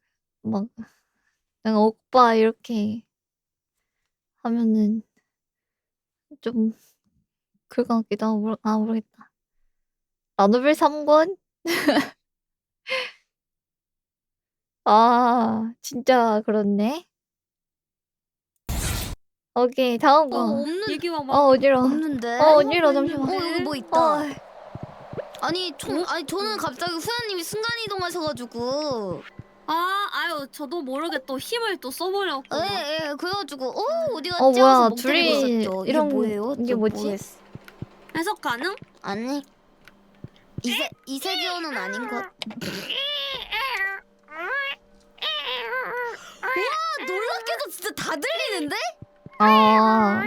그냥 오빠 이렇게 하면은 좀 그럴 것 같기도 하고 모르겠다. 라노벨 3권? 아 진짜 그렇네. 오케이 다음 거. 없는 얘기 와봐. 어디로? 없는데. 어디로 잠시만. 여기 뭐 있다. 어, 아니 저는 갑자기 후야님이 순간 이동하셔가지고. 아유 저도 모르게 또 힘을 또 써버렸고. 예, 그래가지고 어디 갔지? 뭐야 하면서 멍 둘이 때리고 있었죠. 이런 이게 뭐예요? 이게 저 뭐지? 모르겠어. 해석 가능? 아니 이세계어는 아닌 것. 와 놀랍게도 진짜 다 들리는데? 아.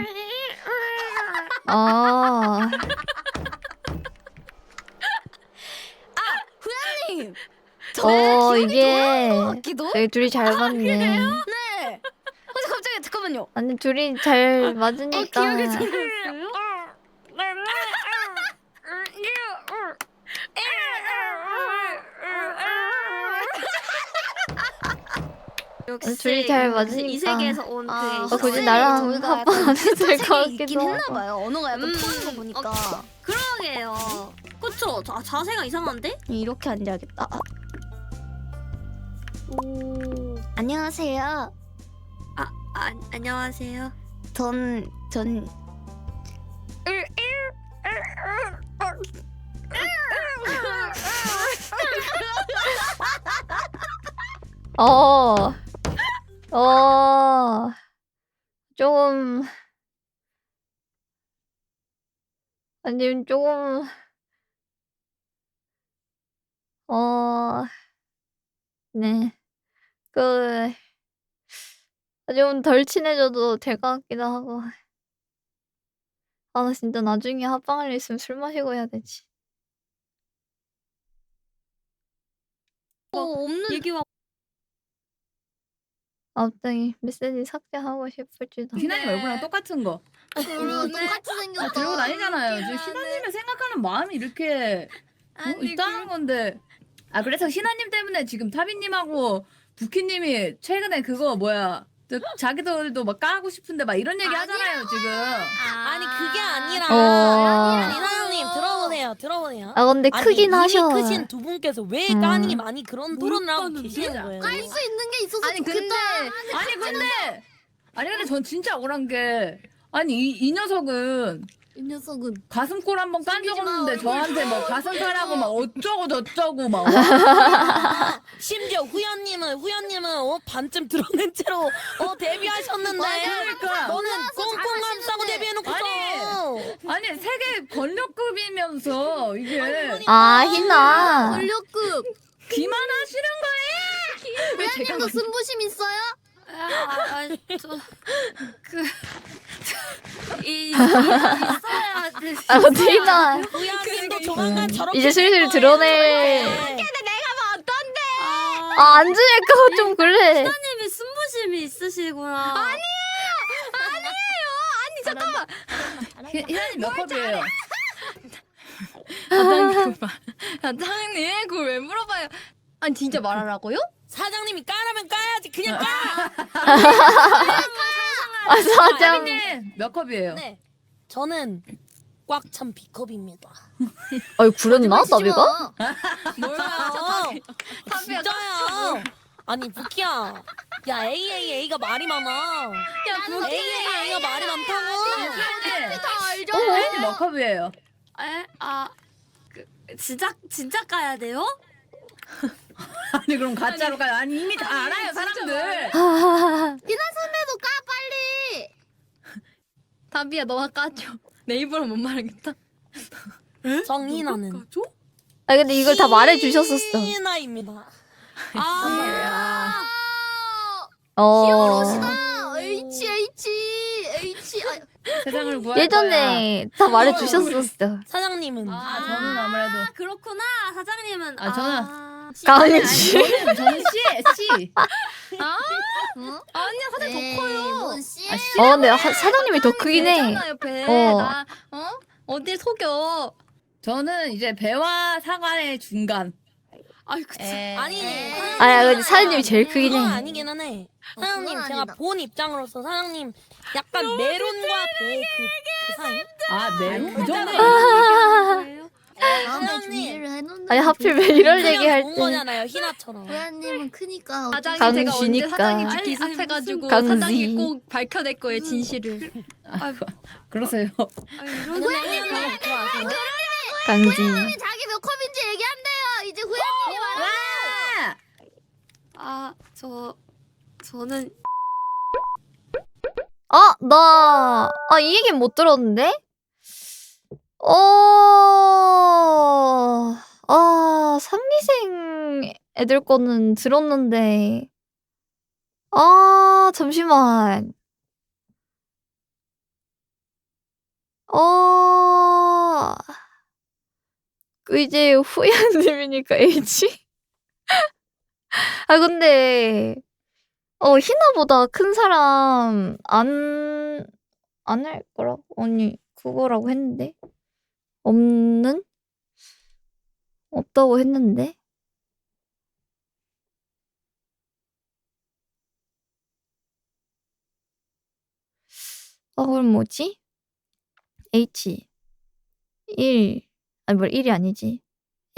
후야님. 이게 기도? 되게 둘이 잘 맞네. 네. 갑자기 잠깐만요. 아니 둘이 잘 맞으니까. 잘했어요? 역시 둘이 잘 맞으니까. 이 세계에서 온 그. 굳이 나랑 저희가 합방 안 해도 될 것 있긴 같기도 하고. 했나봐요. 언어가 약간 통하는 거 보니까. 그러게요. 그쵸? 자세가 이상한데? 이렇게 앉아야겠다. 안녕하세요. 안녕하세요. 전 조금 아니 조금 네. 좀 덜 친해져도 될 것 같기도 하고. 나 진짜 나중에 합방할 일 있으면 술 마시고 해야 되지. 없는 얘기 와. 갑자기 메시지 삭제하고 싶을지도. 희나님 얼굴이랑 똑같은 거. 똑같이 생겼다. 들고 다니잖아요. 지금 희나님을 생각하는 마음이 이렇게 있다는 건데. 아 그래서 희나님 때문에 지금 타비님하고 부키님이 최근에 그거 뭐야 자기들도 막 까고 싶은데 막 이런 얘기 하잖아요 지금. 아니 그게 아니라 어. 사장님 들어보세요. 근데 크긴 아니, 하셔. 이미 크신 두 분께서 왜 까니 많이 그런 토론을 하고 계시는 거예요? 깔 수 있는 게 있어서 아니 좋겠다. 근데 전 진짜 억울한 게 아니 이 녀석은 이 녀석은 가슴골 한번 깐 적 없는데 저한테 뭐 가슴카라고 막 어쩌고 저쩌고 막 심지어 후연님은 반쯤 드러낸 채로 데뷔하셨는데 그러니까 너는 꽁꽁 감싸고 데뷔해놓고서 아니 세계 권력급이면서 이게 희나. 권력급. 기만하시는 거예요? 왜 제가 후야님도 승부심 있어요? 있어야 돼. 희나. 후연님도 조만간 저렇게 이제 슬슬 될 거예요. 드러낼. 어떤데? 안 주니까 좀 그래. 님이 승부심이 있으시구나. 희나님 몇 컵이에요? 사장님 그걸 왜 물어봐요? 아니 진짜 말하라고요? 사장님이 까라면 까야지 그냥 까. 사장. 타비님 몇 컵이에요? 네, 저는 꽉 찬 B컵입니다. 그랬나 나비가? 몰라요. 진짜야. 아니 부키야. 야 AAA가 말이 많아. AAA가 말이 많다고. 희나님 몇 컵이에요? 진짜 까야 돼요? 아니 그럼 가짜로 가요? 아니 이미 다 알아요 사람들. 선배도 까 빨리. 다비야 너가 까줘. 내 입으로 못 말하겠다. 정인아는 근데 이걸 다 말해주셨었어. 희나입니다. 히어로시다. H. 세상을 구할 예전에 다 말해주셨었어. 사장님은 저는 아무래도 그렇구나. 사장님은 저는 강지. 저는 C. 아니야 사장 더 커요. 뭔 씨? 근데 사장님이 더 크긴 해. 배잖아, 옆에. 나 어딜 속여? 저는 이제 배와 사과의 중간. 아이 그치. 아니 아야 근데 사장님이 제일 크긴 그건 해. 아니기는 해. 사장님 그건 제가 아니다. 본 입장으로서 사장님 약간 메론과 배 그 사이? 아 메론 그 정도. 다음에 사장님. 준비를 해놓는 아니 게 하필 좋지. 왜 이럴 그냥 얘기할 좋은 때. 거잖아요 희나처럼. 호야님은 크니까 사장님 강- 제가 언제 강쥐니까. 사장님 죽기 아니, 아니, 습해가지고 무슨- 사장이 강쥐. 꼭 밝혀낼 거예요 진실을. 그러세요. 호야님 좋아하세요? 강지. 호야님이 자기 몇 컵인지 얘기한대요. 이제 호야님이 말하. 아 저는 이 얘기는 못 들었는데? 삼기생 애들 거는 들었는데. 잠시만. 이제 후야님이니까 H? 근데, 희나보다 큰 사람 안 할 거라고? 아니, 그거라고 했는데? 없다고 했는데? 그럼 뭐지? H 1 1이 아니지.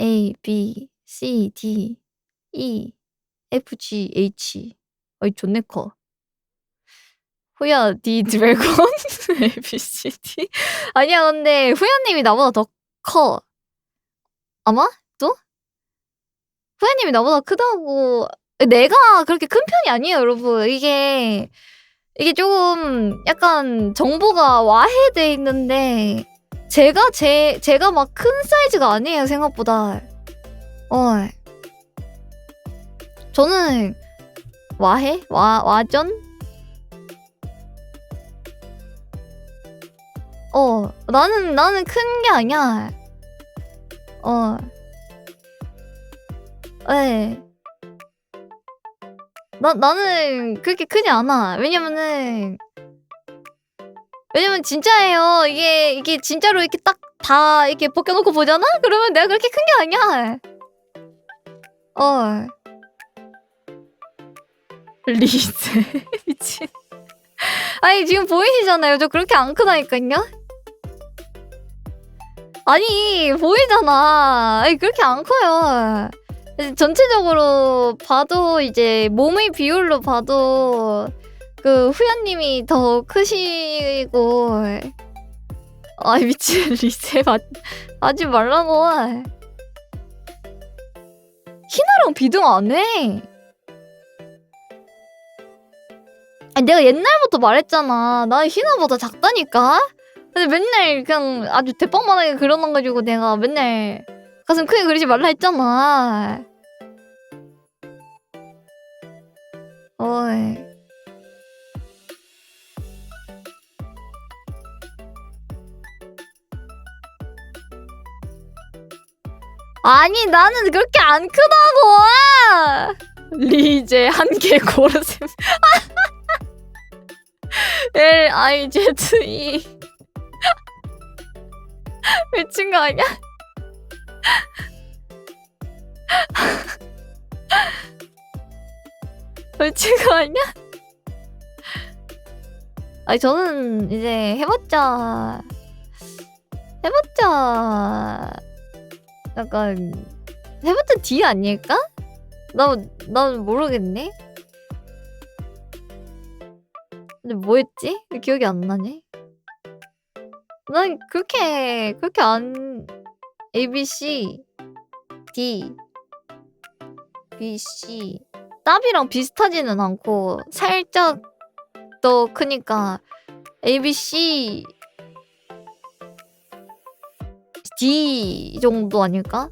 A, B, C, D, E, F, G, H. 존내 커. 후야 D 드래곤 A, B, C, D. 아니야 근데 후야님이 나보다 더 커. 아마? 또? 후야님이 나보다 크다고. 내가 그렇게 큰 편이 아니에요 여러분. 이게 조금 약간 정보가 와해돼 있는데 제가 막 큰 사이즈가 아니에요 생각보다. 저는 와전? 나는 큰 게 아니야. 나는 그렇게 크지 않아. 왜냐면 진짜예요. 이게 진짜로 이렇게 딱 다 이렇게 벗겨놓고 보잖아? 그러면 내가 그렇게 큰 게 아니야. 리즈 미친. 아니 지금 보이시잖아요. 저 그렇게 안 크다니까요. 아니 보이잖아. 아니 그렇게 안 커요. 전체적으로 봐도 이제 몸의 비율로 봐도 그 후야님이 더 크시고. 미친. 리세 하지 말라고. 희나랑 비등 안 해. 내가 옛날부터 말했잖아. 나 희나보다 작다니까? 근데 맨날 그냥 아주 대빵만하게 그려놔가지고 내가 맨날 가슴 크게 그리지 말라 했잖아. 어이. 아니 나는 그렇게 안 크다고. 리제 한 개 고르셈. LIZE. 미친 거 아니야? 미친 거 아니야? 아니 저는 이제 해봤자 약간 해봤자 D 아닐까? 난 모르겠네. 근데 뭐였지? 기억이 안 나네. 난 그렇게 안 A, B, C, D, B, C 따비랑 비슷하지는 않고 살짝 더 크니까 A, B, C, D 정도 아닐까?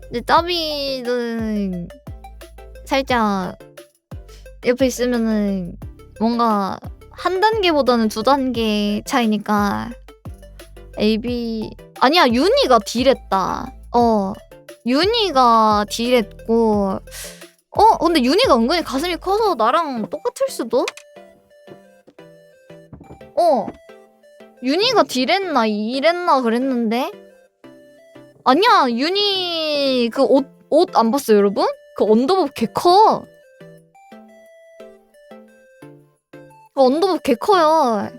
근데 따비는 살짝 옆에 있으면은 뭔가 한 단계보다는 두 단계 차이니까 AB 아니야 윤희가 딜했다. 윤희가 딜했고 근데 윤희가 은근히 가슴이 커서 나랑 똑같을 수도? 윤희가 딜했나 이랬나 그랬는데 아니야 윤희 그 옷 옷 안 봤어요, 여러분? 그 언더복 개 커. 그 언더복 개 커요.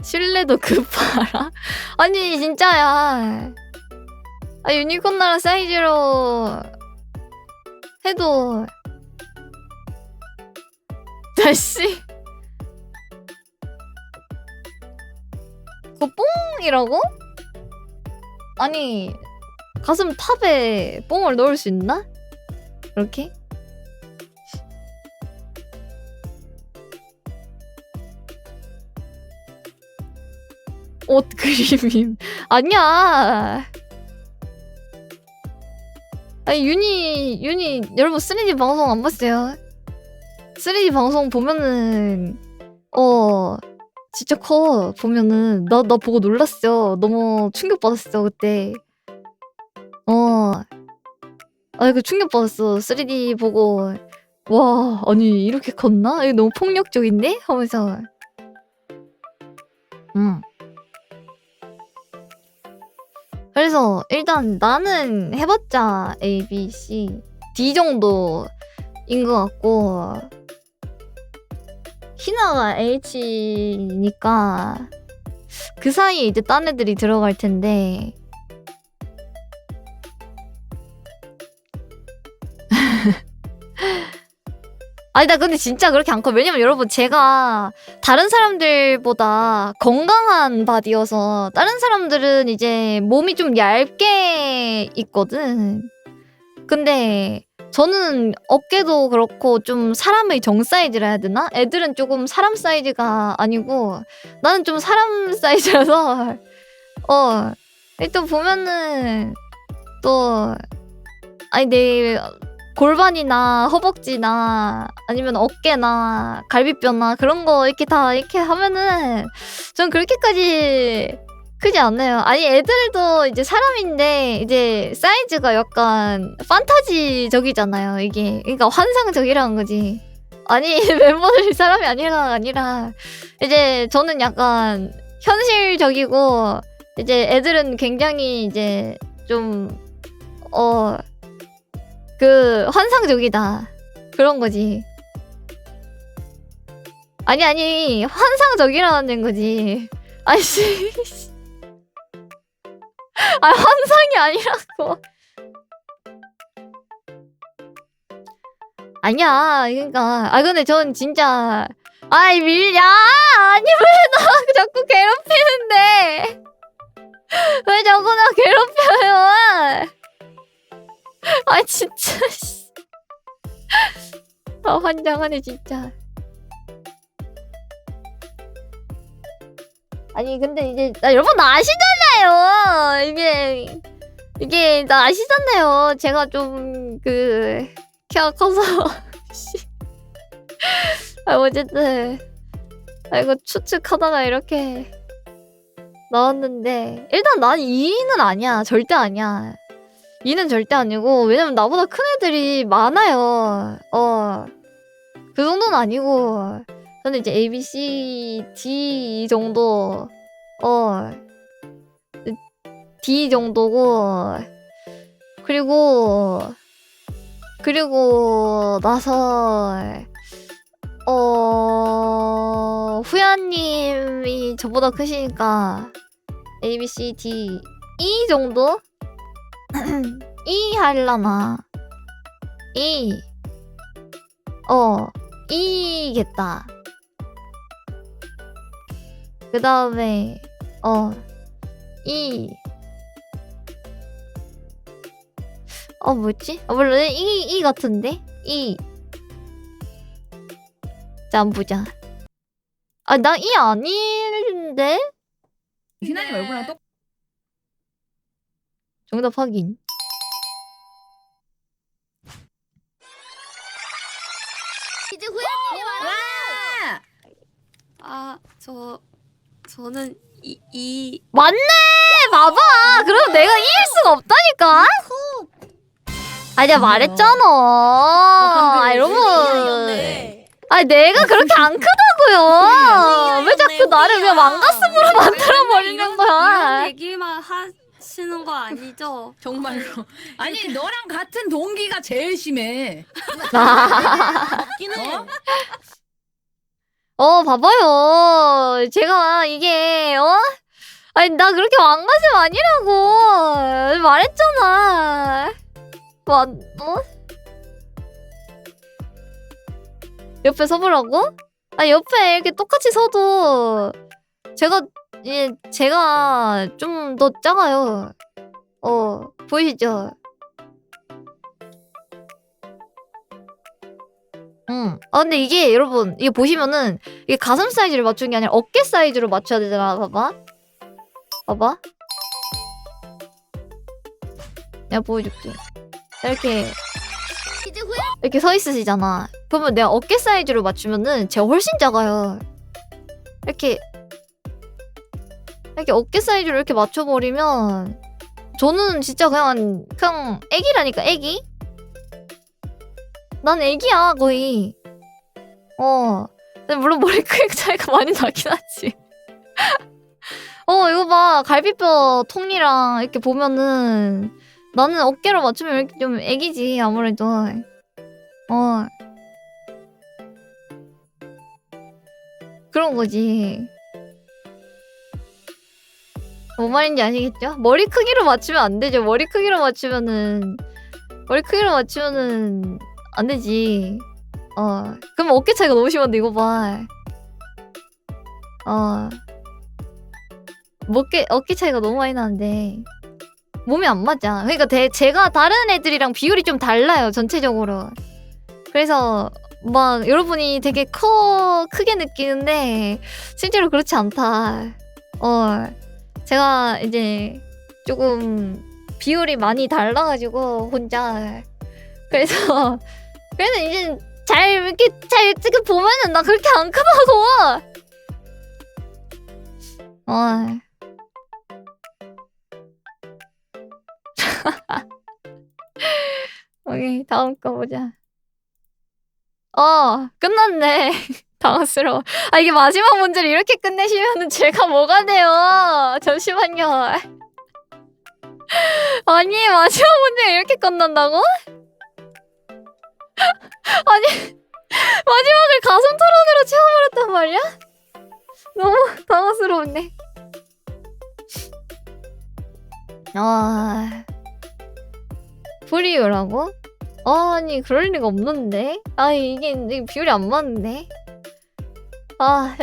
신뢰도 급하라? 아니 진짜야. 아 유니콘 나라 사이즈로 해도 다시 그거 뽕이라고? 아니 가슴 탑에 뽕을 넣을 수 있나? 이렇게? 옷 그림임 아니야. 아니 윤희 여러분 3D 방송 안 봤어요? 3D 방송 보면은 진짜 커. 보면은 나 보고 놀랐어. 너무 충격받았어 그때. 그 충격받았어. 3D 보고 와 아니 이렇게 컸나? 이거 너무 폭력적인데? 하면서 그래서 일단 나는 해봤자 A, B, C, D 정도인 것 같고 희나가 H니까 그 사이에 이제 딴 애들이 들어갈 텐데 아니 나 근데 진짜 그렇게 안 커. 왜냐면 여러분 제가 다른 사람들보다 건강한 바디여서 다른 사람들은 이제 몸이 좀 얇게 있거든. 근데 저는 어깨도 그렇고 좀 사람의 정 사이즈라 해야 되나? 애들은 조금 사람 사이즈가 아니고 나는 좀 사람 사이즈라서 일단 보면은 또 아니 내 골반이나 허벅지나 아니면 어깨나 갈비뼈나 그런 거 이렇게 다 이렇게 하면은 전 그렇게까지 크지 않아요. 아니 애들도 이제 사람인데 이제 사이즈가 약간 판타지적이잖아요. 이게 그러니까 환상적이라는 거지. 아니 멤버들이 사람이 아니라 이제 저는 약간 현실적이고 이제 애들은 굉장히 이제 좀 그 환상적이다 그런 거지. 아니 환상적이라는 거지. 아니 아니 환상이 아니라고. 아니야 그러니까 근데 전 진짜 아이 밀야 아니 왜 나 자꾸 괴롭히는데 왜 자꾸 나 괴롭혀요. 아 진짜 환장하네 진짜. 아니 근데 이제 여러분 나 아시잖아요. 이게 나 아시잖아요. 제가 좀 키가 커서 어쨌든 이거 추측하다가 이렇게 나왔는데 일단 난 2위는 아니야. 절대 아니야. 2는 절대 아니고 왜냐면 나보다 큰 애들이 많아요. 그 정도는 아니고 저는 이제 A, B, C, D 정도 D 정도고 그리고 나서 후야님이 저보다 크시니까 A, B, C, D E 정도? E 할라나 E겠다. 그 다음에 E 뭐였지? 몰라. E 같은데? E. 자, 한번 보자. 나 E 아닌데? 희나님 얼굴이랑 똑. 정답 확인. 이제 후야님이 말하. 저는 이 맞네! 봐봐! 그럼 내가 이길 수가 없다니까? 내가 말했잖아. 여러분. 내가 그렇게 안 크다고요. 왜 자꾸 나를 왜 망가슴으로 만들어버리는 거야? 얘기만 하시는 거 아니죠? 정말로. 아니 너랑 같은 동기가 제일 심해. 맞긴 해. 봐봐요. 제가 이게 아니 나 그렇게 왕가슴 아니라고 말했잖아. 옆에 서보라고? 아니 옆에 이렇게 똑같이 서도 제가 좀 더 작아요. 보이시죠? 근데 이게 여러분 이게 보시면은 이게 가슴 사이즈를 맞추는 게 아니라 어깨 사이즈로 맞춰야 되잖아. 봐봐. 내가 보여줄게. 이렇게 서 있으시잖아. 그러면 내가 어깨 사이즈로 맞추면은 제가 훨씬 작아요. 이렇게 어깨 사이즈로 이렇게 맞춰버리면 저는 진짜 그냥 애기라니까, 애기? 난 애기야 거의. 근데 물론 머리 크기 차이가 많이 나긴 하지. 이거 봐. 갈비뼈 통이랑 이렇게 보면은 나는 어깨로 맞추면 이렇게 좀 애기지 아무래도. 그런 거지. 뭔 말인지 아시겠죠? 머리 크기로 맞추면 안 되죠. 머리 크기로 맞추면은 안 되지. 그럼 어깨 차이가 너무 심한데 이거 봐. 어깨 차이가 너무 많이 나는데 몸이 안 맞아. 그러니까 제가 다른 애들이랑 비율이 좀 달라요 전체적으로. 그래서 막 여러분이 되게 크게 느끼는데 실제로 그렇지 않다. 제가 이제 조금 비율이 많이 달라가지고 혼자 그래서 이제 잘 지금 보면은 나 그렇게 안 크다고. 오케이 다음 거 보자. 끝났네. 당황스러워. 이게 마지막 문제를 이렇게 끝내시면은 제가 뭐가 돼요? 잠시만요. 아니 마지막 문제가 이렇게 끝난다고? 아니 마지막을 가슴 토론으로 채워버렸단 말이야? 너무 당황스러운데. 프리유라고? 아니 그럴 리가 없는데. 이게 비율이 안 맞는데.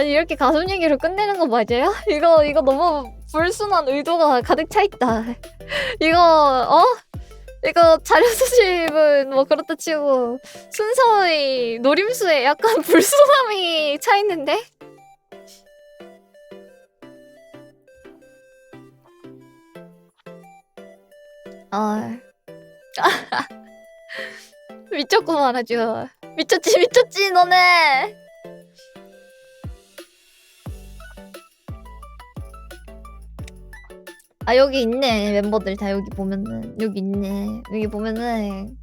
이렇게 가슴 얘기로 끝내는 거 맞아요? 이거 너무 불순한 의도가 가득 차 있다. 이거 자료 수집은 뭐 그렇다 치고 순서의 노림수에 약간 불순함이 차 있는데? 미쳤구만 아주. 미쳤지 너네. 여기 있네. 멤버들 다 여기 보면은 여기 있네. 여기 보면은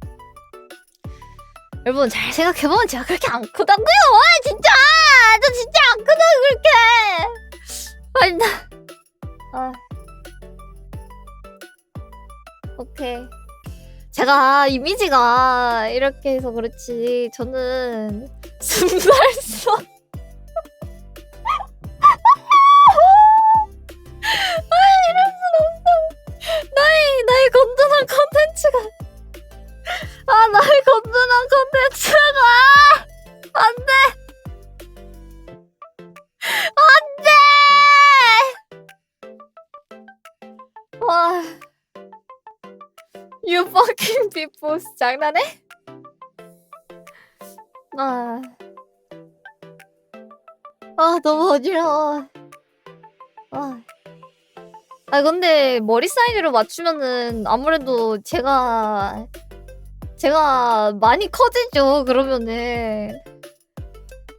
여러분 잘 생각해보면 제가 그렇게 안 크다고요. 진짜 저 진짜 안 크다고 그렇게. 아니 나 오케이. 제가 이미지가 이렇게 해서 그렇지 저는 순발성 이럴 순 없어. 나의 건전한 컨텐츠가 나의 건전한 컨텐츠가 안돼 와 You fucking people 장난해? 너무 어지러워. 근데 머리 사이즈로 맞추면은 아무래도 제가 많이 커지죠. 그러면은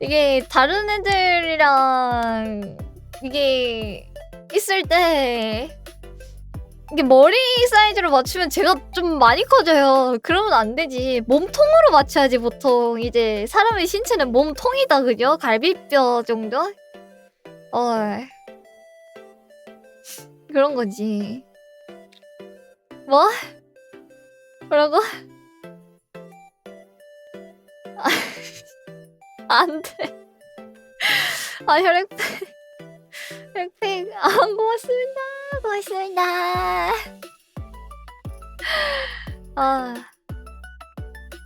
이게 다른 애들이랑 이게 있을 때 이게 머리 사이즈로 맞추면 제가 좀 많이 커져요. 그러면 안 되지. 몸통으로 맞춰야지 보통. 이제 사람의 신체는 몸통이다 그죠? 갈비뼈 정도? 그런 거지. 뭐? 뭐라고? 안 돼. 아, 혈액팩. 혈액팩. 아, 고맙습니다. 고맙습니다. 아.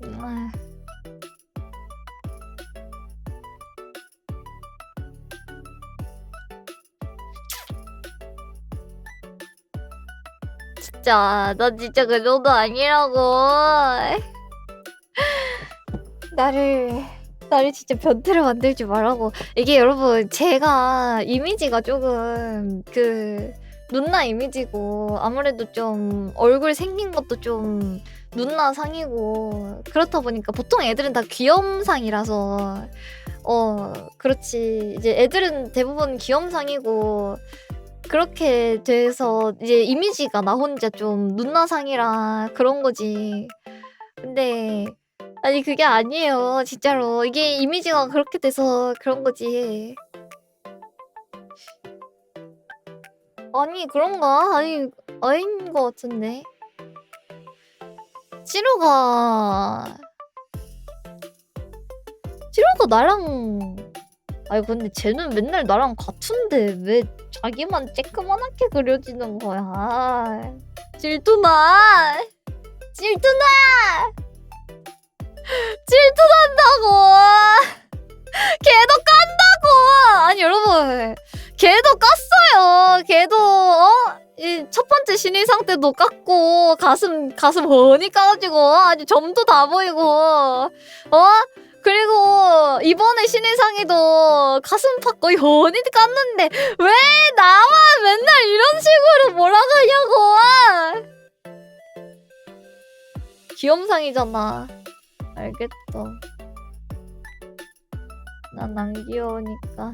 정말. 진짜, 나 진짜 그 정도 아니라고. 나를 진짜 변태를 만들지 말라고. 이게 여러분, 제가 이미지가 조금 누나 이미지고, 아무래도 좀 얼굴 생긴 것도 좀 누나 상이고, 그렇다 보니까 보통 애들은 다 귀염상이라서, 그렇지. 이제 애들은 대부분 귀염상이고, 그렇게 돼서 이제 이미지가 나 혼자 좀 누나상이라 그런 거지. 근데 아니 그게 아니에요. 진짜로. 이게 이미지가 그렇게 돼서 그런 거지. 아니 그런가? 아니 아닌 것 같은데. 찌루가 나랑 아니 근데 쟤는 맨날 나랑 같은데 왜 자기만 쬐끄만하게 그려지는 거야. 질투나 질투난다고. 걔도 깐다고. 아니 여러분 걔도 깠어요. 걔도 이 첫 번째 신인상 때도 깠고 가슴 훤히 까가지고 아주 점도 다 보이고 그리고 이번에 신인상에도 가슴팍 거의 훤히 깠는데 왜 나만 맨날 이런 식으로 몰아가냐고. 귀염상이잖아. 알겠어. 난 안 귀여우니까.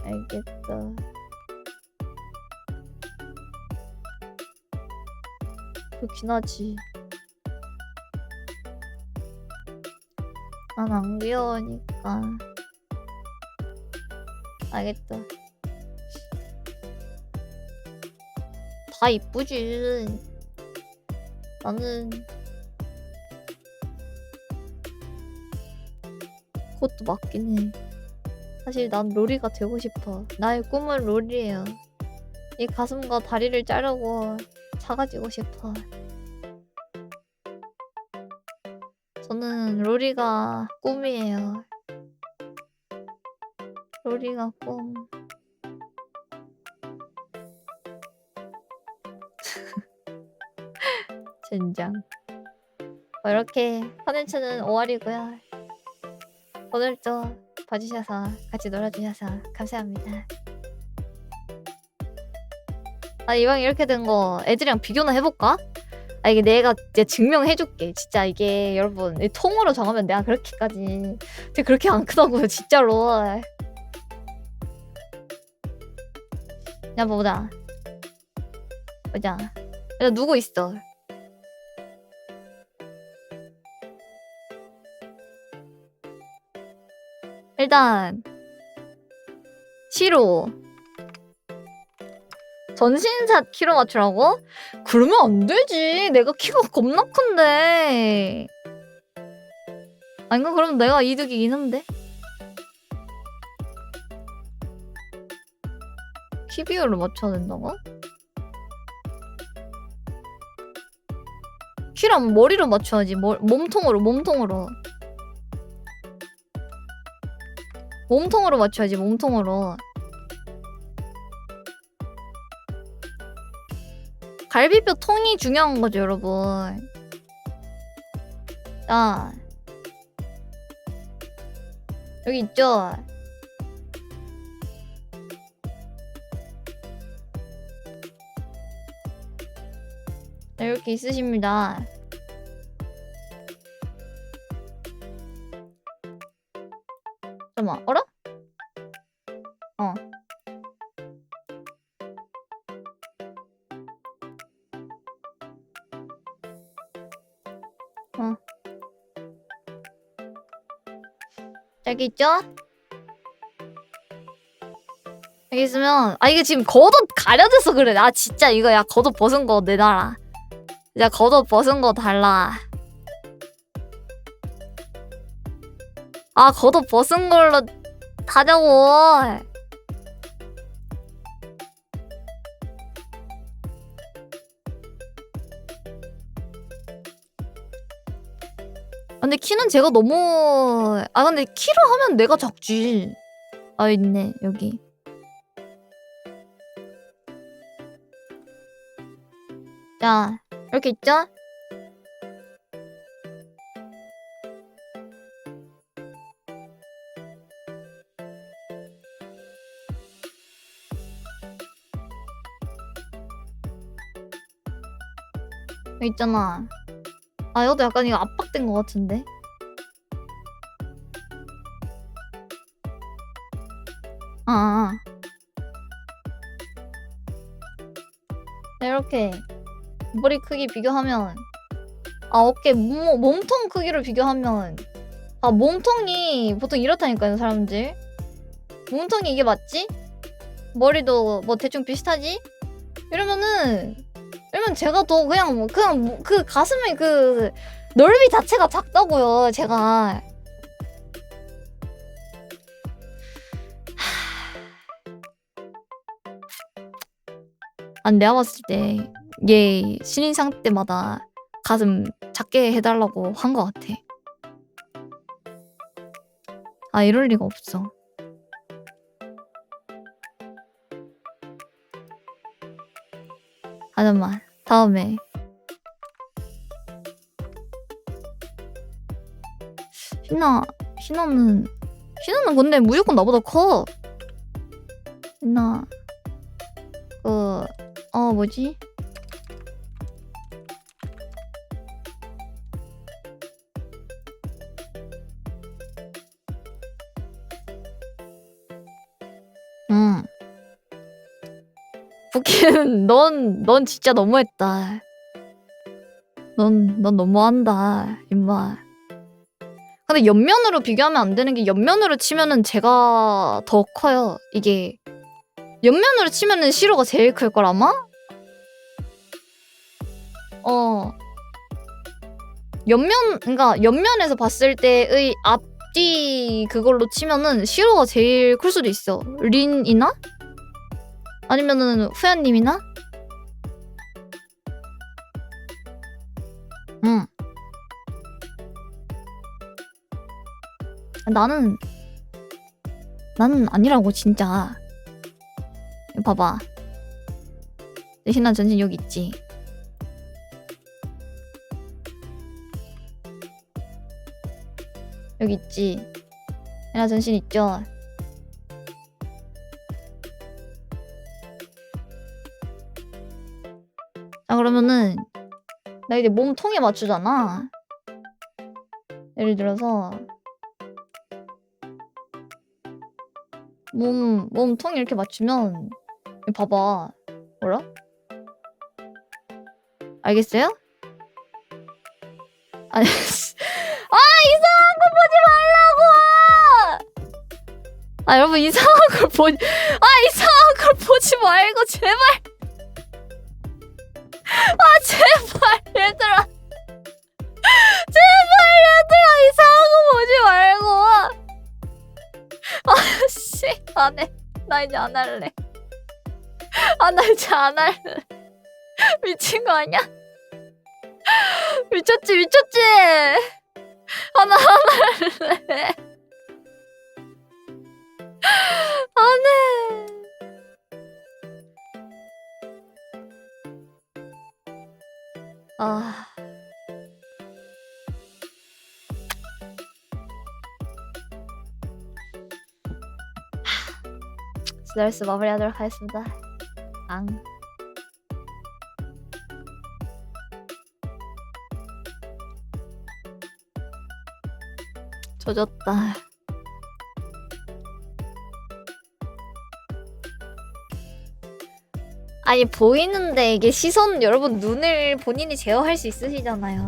알겠어. 그렇긴 하지. 난 안 귀여우니까. 알겠다. 다 이쁘지. 나는 그것도 맞긴 해. 사실 난 로리가 되고 싶어. 나의 꿈은 로리예요. 이 가슴과 다리를 자르고 작아지고 싶어. 저는 로리가 꿈이에요. 로리가 꿈. 젠장. 이렇게 컨텐츠는 5월이고요. 오늘도 봐주셔서 같이 놀아주셔서 감사합니다. 아 이왕 이렇게 된 거 애들이랑 비교나 해볼까? 아 이게 내가 이제 증명해줄게. 진짜 이게 여러분 이 통으로 정하면 내가 그렇게까지 근데 그렇게 안 크다고요 진짜로. 야 보자. 야 누구 있어? 일단 시로 전신샷 키로 맞추라고? 그러면 안 되지. 내가 키가 겁나 큰데. 아닌가? 그럼 내가 이득이긴 한데. 키 비율로 맞춰야 된다고? 키랑 머리로 맞춰야지. 몸통으로. 몸통으로 맞춰야지. 몸통으로. 갈비뼈 통이 중요한 거죠, 여러분. 자, 여기 있죠? 네, 이렇게 있으십니다. 잠깐만, 어라? 여기 있죠? 여기 있으면 아 이게 지금 겉옷 가려져서 그래. 아 진짜 이거 야 겉옷 벗은 거 내놔라. 야 겉옷 벗은 거 달라. 아 겉옷 벗은 걸로 다자고. 근데 키는 제가 너무 아 근데 키로 하면 내가 작지. 아 있네 여기. 자 이렇게 있죠? 여기 있잖아. 아 이것도 약간 이거 압박된 것 같은데. 아. 이렇게 머리 크기 비교하면 아 어깨 몸통 크기로 비교하면 아 몸통이 보통 이렇다니까요 사람들. 몸통이 이게 맞지? 머리도 뭐 대충 비슷하지? 이러면 제가 더 그냥 그 가슴의 그 넓이 자체가 작다고요 제가. 아니 내가 봤을 때 얘 신인상 때마다 가슴 작게 해달라고 한 것 같아. 아 이럴 리가 없어. 아 잠깐만 다음에 희나는 근데 무조건 나보다 커. 희나 뭐지? 부키는 넌 진짜 너무했다. 넌 너무한다 임마. 근데 옆면으로 비교하면 안 되는 게 옆면으로 치면은 제가 더 커요. 이게 옆면으로 치면은 시로가 제일 클 걸 아마? 그러니까 옆면에서 봤을 때의 앞뒤 그걸로 치면은 시로가 제일 클 수도 있어. 린이나? 아니면은 후야님이나? 응. 나는 아니라고 진짜. 봐봐. 내 신화 전신 여기 있지. 여기 있지. 신화 전신 있죠. 자 그러면은 나 이제 몸통에 맞추잖아. 예를 들어서 몸통에 이렇게 맞추면 봐봐. 뭐라? 알겠어요? 아니 이상한 거 보지 말라고! 아 여러분 이상한 걸 보지 말고 제발. 아 제발 얘들아 이상한 거 보지 말고. 아씨 안해. 나 이제 안 할래. 나 이제 안 할래. 미친 거 아니야? 미쳤지? 나 안 할래. 안 해. 스달스 마무리하도록 하겠습니다. 조졌다. 아니 보이는데 이게 시선 여러분 눈을 본인이 제어할 수 있으시잖아요.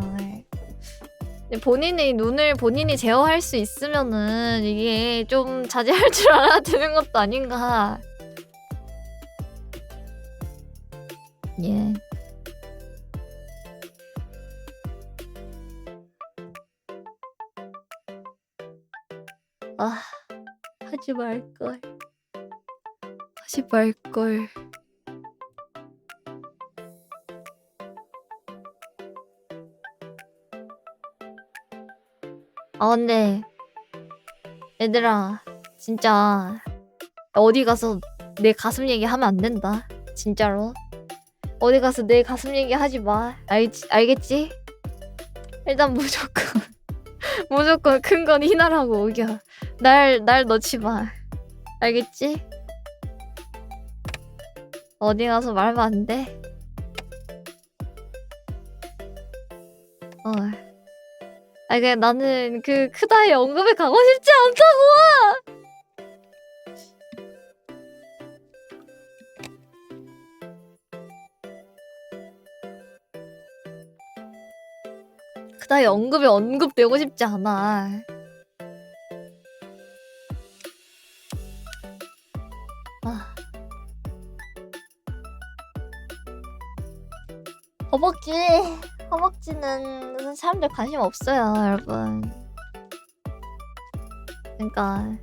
근데 본인의 눈을 본인이 제어할 수 있으면은 이게 좀 자제할 줄 알아야 되는 것도 아닌가. 예. 아, 하지 말걸. 하지 말걸. 아, 근데 얘들아, 진짜 어디 가서 내 가슴 얘기하면 안 된다. 진짜로. 어디 가서 내 가슴 얘기하지 마. 알겠지? 일단 무조건 무조건 큰 건 희나라고 우겨. 날 넣지 마. 알겠지? 어디 가서 말하면 안 돼. 그냥 나는 그 크다의 언급에 가고 싶지 않다고! 크다의 언급에 언급되고 싶지 않아. 허벅지는 사람들 관심 없어요, 여러분. 그러니까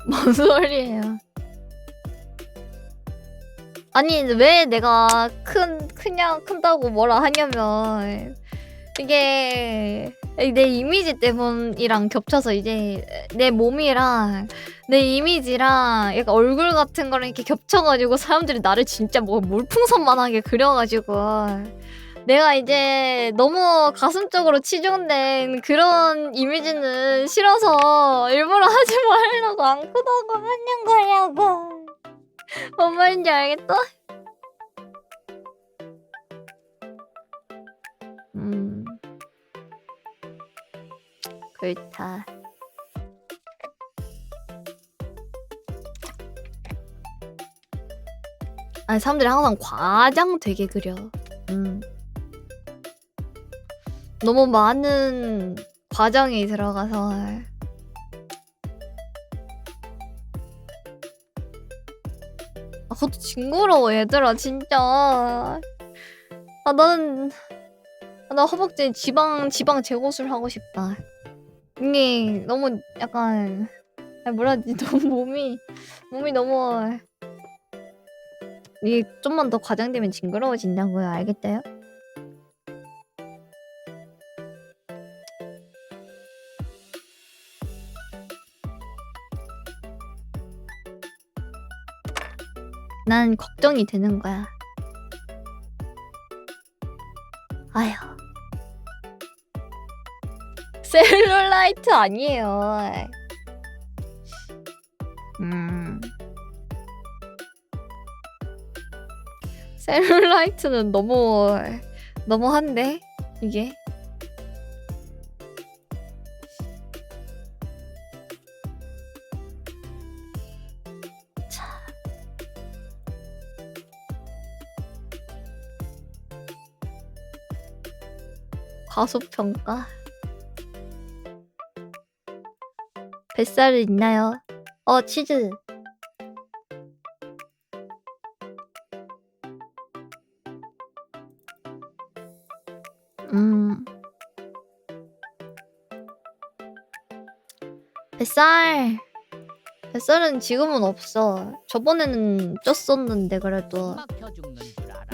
뭔 소리예요? 아니 왜 내가 큰다고 뭐라 하냐면 이게 내 이미지 때문이랑 겹쳐서 이제 내 몸이랑 내 이미지랑 약간 얼굴 같은 거랑 이렇게 겹쳐가지고 사람들이 나를 진짜 뭐 물풍선만하게 그려가지고 내가 이제 너무 가슴 쪽으로 치중된 그런 이미지는 싫어서 일부러 하지 말라고 안 크다고 하는 거냐고. 뭔 말인지 알겠다? 그렇다. 아니 사람들이 항상 과장 되게 그려. 너무 많은 과정이 들어가서 그것도 징그러워 얘들아 진짜. 나 허벅지 지방 제거술 하고 싶다. 이게 너무 약간 뭐라 해야 되지? 너무 몸이 너무 이게 좀만 더 과장되면 징그러워진다고요. 알겠대요? 난 걱정이 되는 거야. 아휴. 셀룰라이트 아니에요. 셀룰라이트는 너무한데 이게. 자. 과소평가. 뱃살은 있나요? 치즈. 뱃살은 지금은 없어. 저번에는 쪘었는데 그래도.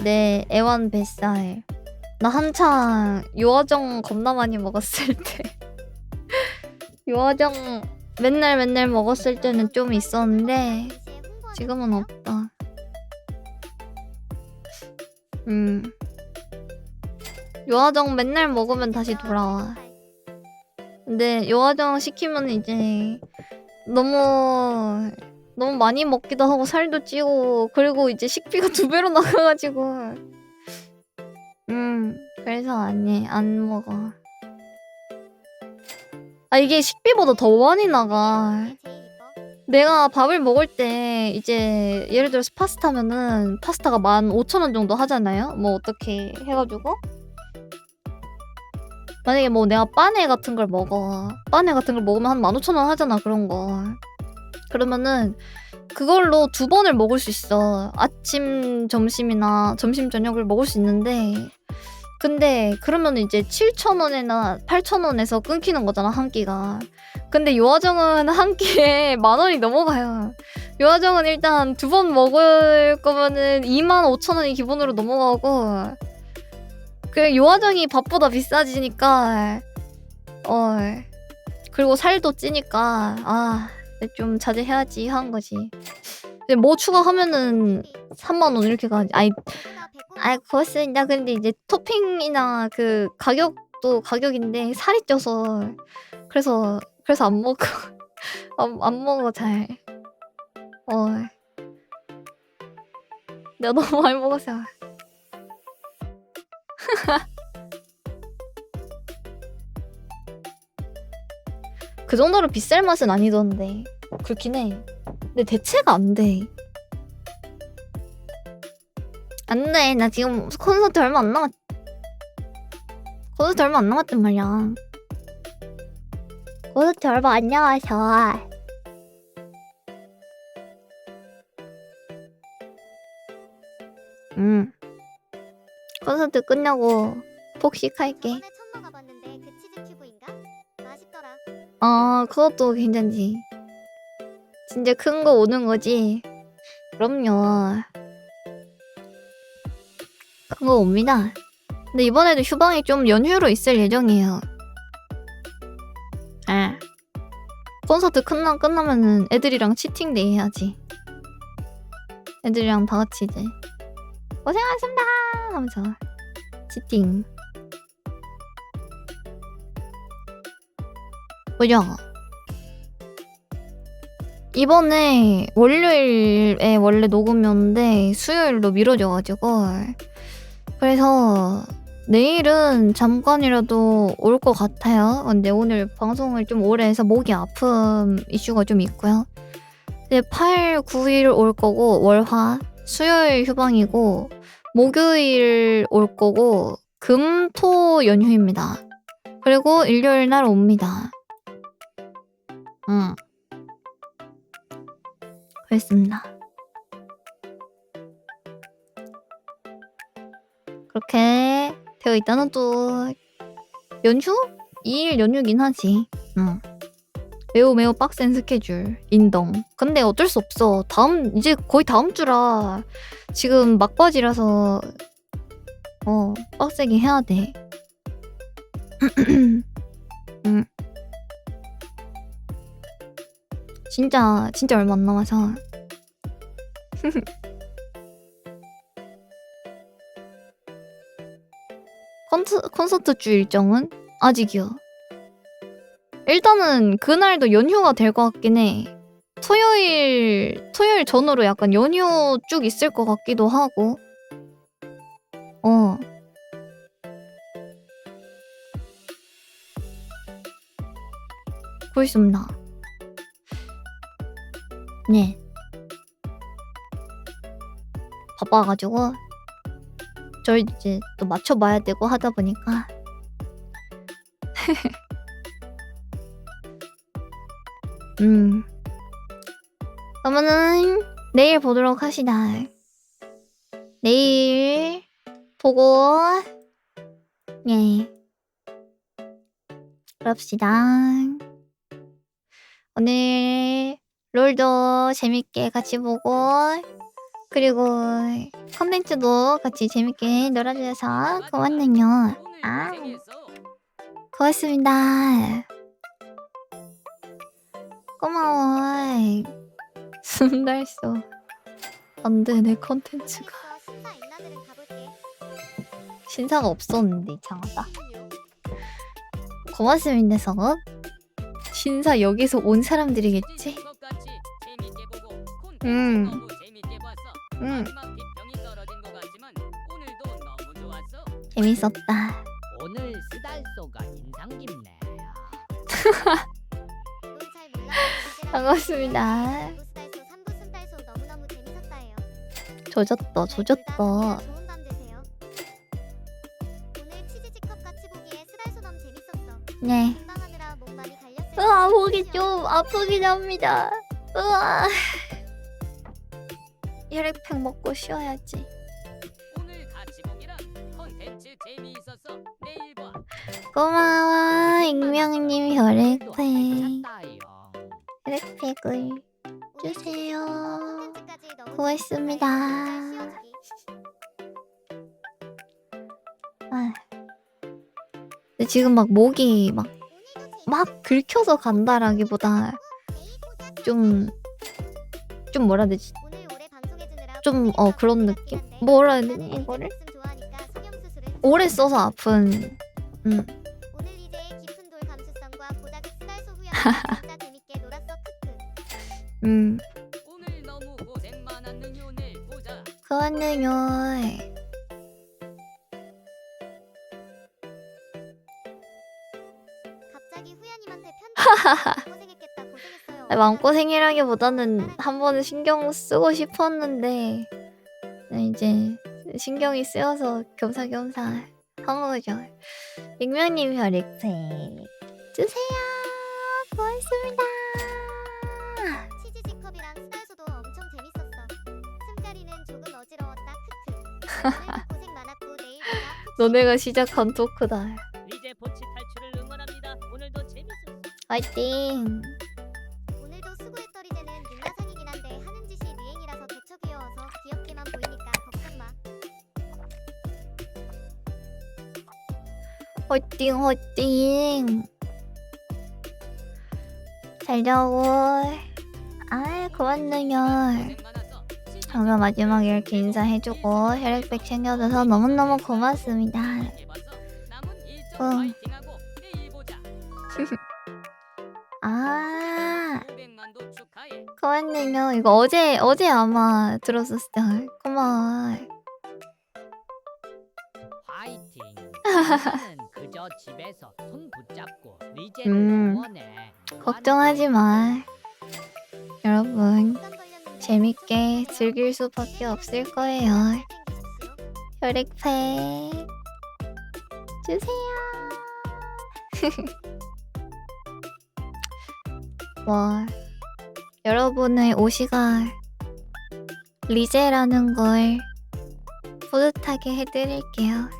내 애완 뱃살. 나 한창 요아정 겁나 많이 먹었을 때. 요아정 맨날 먹었을 때는 좀 있었는데 지금은 없다. 요아정 맨날 먹으면 다시 돌아와. 근데 요아정 시키면 이제 너무 많이 먹기도 하고 살도 찌고 그리고 이제 식비가 2배로 나가가지고 그래서 안 먹어. 이게 식비보다 더 많이 나가. 내가 밥을 먹을 때 이제 예를 들어서 파스타면은 파스타가 15,000원 정도 하잖아요. 뭐 어떻게 해가지고 만약에 뭐 내가 빠네 같은 걸 먹어. 빠네 같은 걸 먹으면 한 15,000원 하잖아, 그런 거. 그러면은 그걸로 2번을 먹을 수 있어. 아침, 점심이나 점심, 저녁을 먹을 수 있는데 근데 그러면 이제 7,000원이나 8,000원에서 끊기는 거잖아, 한 끼가. 근데 요아정은 한 끼에 10,000원이 넘어가요. 요아정은 일단 2번 먹을 거면은 25,000원이 기본으로 넘어가고 그 요아정이 밥보다 비싸지니까 그리고 살도 찌니까 좀 자제해야지 하는 거지. 근데 뭐 추가하면은 30,000원 이렇게 가지. 그렇습니다. 근데 이제 토핑이나 그 가격도 가격인데 살이 쪄서 그래서 안 먹어. 안 먹어 잘. 내가 너무 많이 먹었어. 그 정도로 비쌀 맛은 아니던데. 그렇긴 해. 근데 대체가 안 돼. 안 돼. 나 지금 콘서트 얼마 안 남았단 말이야. 콘서트 얼마 안 남아서. 콘서트 끝나고 폭식할게. 그것도 괜찮지. 진짜 큰 거 오는 거지. 그럼요. 큰 거 옵니다. 근데 이번에도 휴방이 좀 연휴로 있을 예정이에요. 콘서트 끝나면은 애들이랑 치팅데이 해야지. 애들이랑 다 같이 이제 고생하셨습니다 하면서 치팅. 뭐야? 이번에 월요일에 원래 녹음이었는데 수요일로 미뤄져가지고 그래서 내일은 잠깐이라도 올 것 같아요. 근데 오늘 방송을 좀 오래 해서 목이 아픔 이슈가 좀 있고요. 근데 8, 9일 올 거고 월화, 수요일 휴방이고 목요일 올 거고 금, 토 연휴입니다. 그리고 일요일 날 옵니다. 그랬습니다. 그렇게 되어 있다는 또 연휴? 2일 연휴긴 하지. 매우 빡센 스케줄 인정. 근데 어쩔 수 없어. 이제 거의 다음 주라 지금 막바지라서 빡세게 해야 돼. 진짜 얼마 안 남아서. 콘서트 주 일정은 아직이요. 일단은 그날도 연휴가 될 것 같긴 해. 토요일 전후로 약간 연휴 쭉 있을 것 같기도 하고. 그렇습니다. 네. 바빠가지고 저 이제 또 맞춰봐야 되고 하다 보니까 그러면은 내일 보도록 합시다. 내일 보고 그럽시다. 오늘 롤도 재밌게 같이 보고 그리고 컨텐츠도 같이 재밌게 놀아주셔서 고맙네요. 고맙습니다. 고마워. 순달소. 안돼 내 컨텐츠가 신사가 없었는데 이상하다. 고맙습니다 성업. 신사 여기서 온 사람들이겠지? 재밌었다. 오늘 쓰달소가 인상 깊네. 반갑습니다. 조졌다. 오늘 치즈지컵 같이 보기에 쓰달소남 재밌었다. 네. 건강하느라 몸 많이 달렸을 으아, 목이 좀 아프긴 합니다. 으아. 혈액팩 먹고 쉬어야지. 오늘 같이 보기랑 컨텐츠 재미있었어. 내일 봐. 고마워, 익명님 혈액팩. 찼다요. 혈액팩을 주세요. 콘텐츠까지 너무 고맙습니다. 재밌었어요. 아. 근데 지금 막 목이 막 긁혀서 간다라기보다 좀 뭐라 해야 되지? 오늘 오래 방송해주느라 좀 그런 느낌? 뭐라 해야 되니 이거를? 오래 써서 아픈. 오늘 이제 깊은 돌 감수성과 고작의 스달소 후야 진짜 재밌게 놀았어 크크. 오늘 너무 고생 많았느니 오늘 보자. 그거는요. 갑자기 후야님한테 편지 고생했겠다 고생했어요. 마음고생이라기보다는 한 번은 신경 쓰고 싶었는데 이제 신경이 쓰여서 겸사겸사 한 거죠. 익명님 혈액팩 주세요. 고맙습니다. 치즈지 컵이랑 스달소도 엄청 재밌었어. 슴자리는 조금 어지러웠다 크크. 오늘도 고생 많았고 내일 보자. 너네가 시작한 토크다. 리제 보치 탈출을 응원합니다. 오늘도 재밌었어. 화이팅. 오늘도 수고했더 리제는 윤나상이긴 한데 하는 짓이 유행이라서 대처 귀여워서 귀엽게만 보이니까 걱정 마. 화이팅 화이팅. 잘 자고. 아 고맙네요. 고생 많았어. 항상 마지막에 이렇게 인사해주고 혈액팩 챙겨줘서 너무너무 고맙습니다. 해봤어. 남은 일정 응. 파이팅하고 내일 보자. 아 500만도 축하해. 고맙네요. 이거 어제 아마 들었었어요. 고마워. 파이팅. 나는 그저 집에서 손 붙잡고 리제를 응원해. 걱정하지 마. 여러분 시간 걸렸는데 재밌게 즐길 수밖에 없을 거예요. 챙기십시오. 혈액팩 주세요. 와, 여러분의 오시가 리제라는 걸 뿌듯하게 해드릴게요.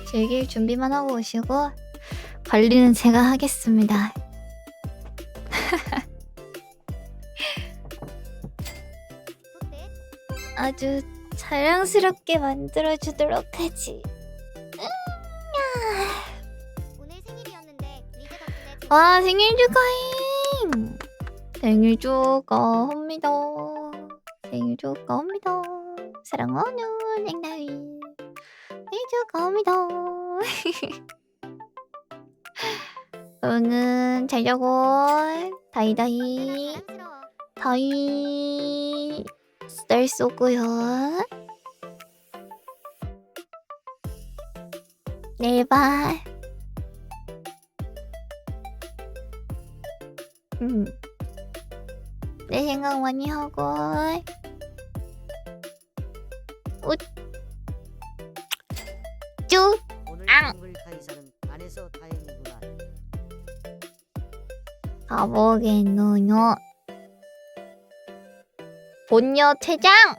즐길 준비만 하고 오시고 관리는 제가 하겠습니다. 굿대. 아주 자랑스럽게 만들어주도록 하지. 오늘 생일이었는데 리제 덕분에 와, 생일 축하해! 생일 축하합니다. 생일 축하합니다. 사랑하는 앵나이. 생일 축하합니다. 저는 잘 자고 다이다이 자랑스러워. 다이 쌀 쏘고요. 내일 봐. 내 생각 많이 하고. 쭉. 오늘 한글 카이사는 안에서 다행이구나. 가보겠노요. 본녀 퇴장!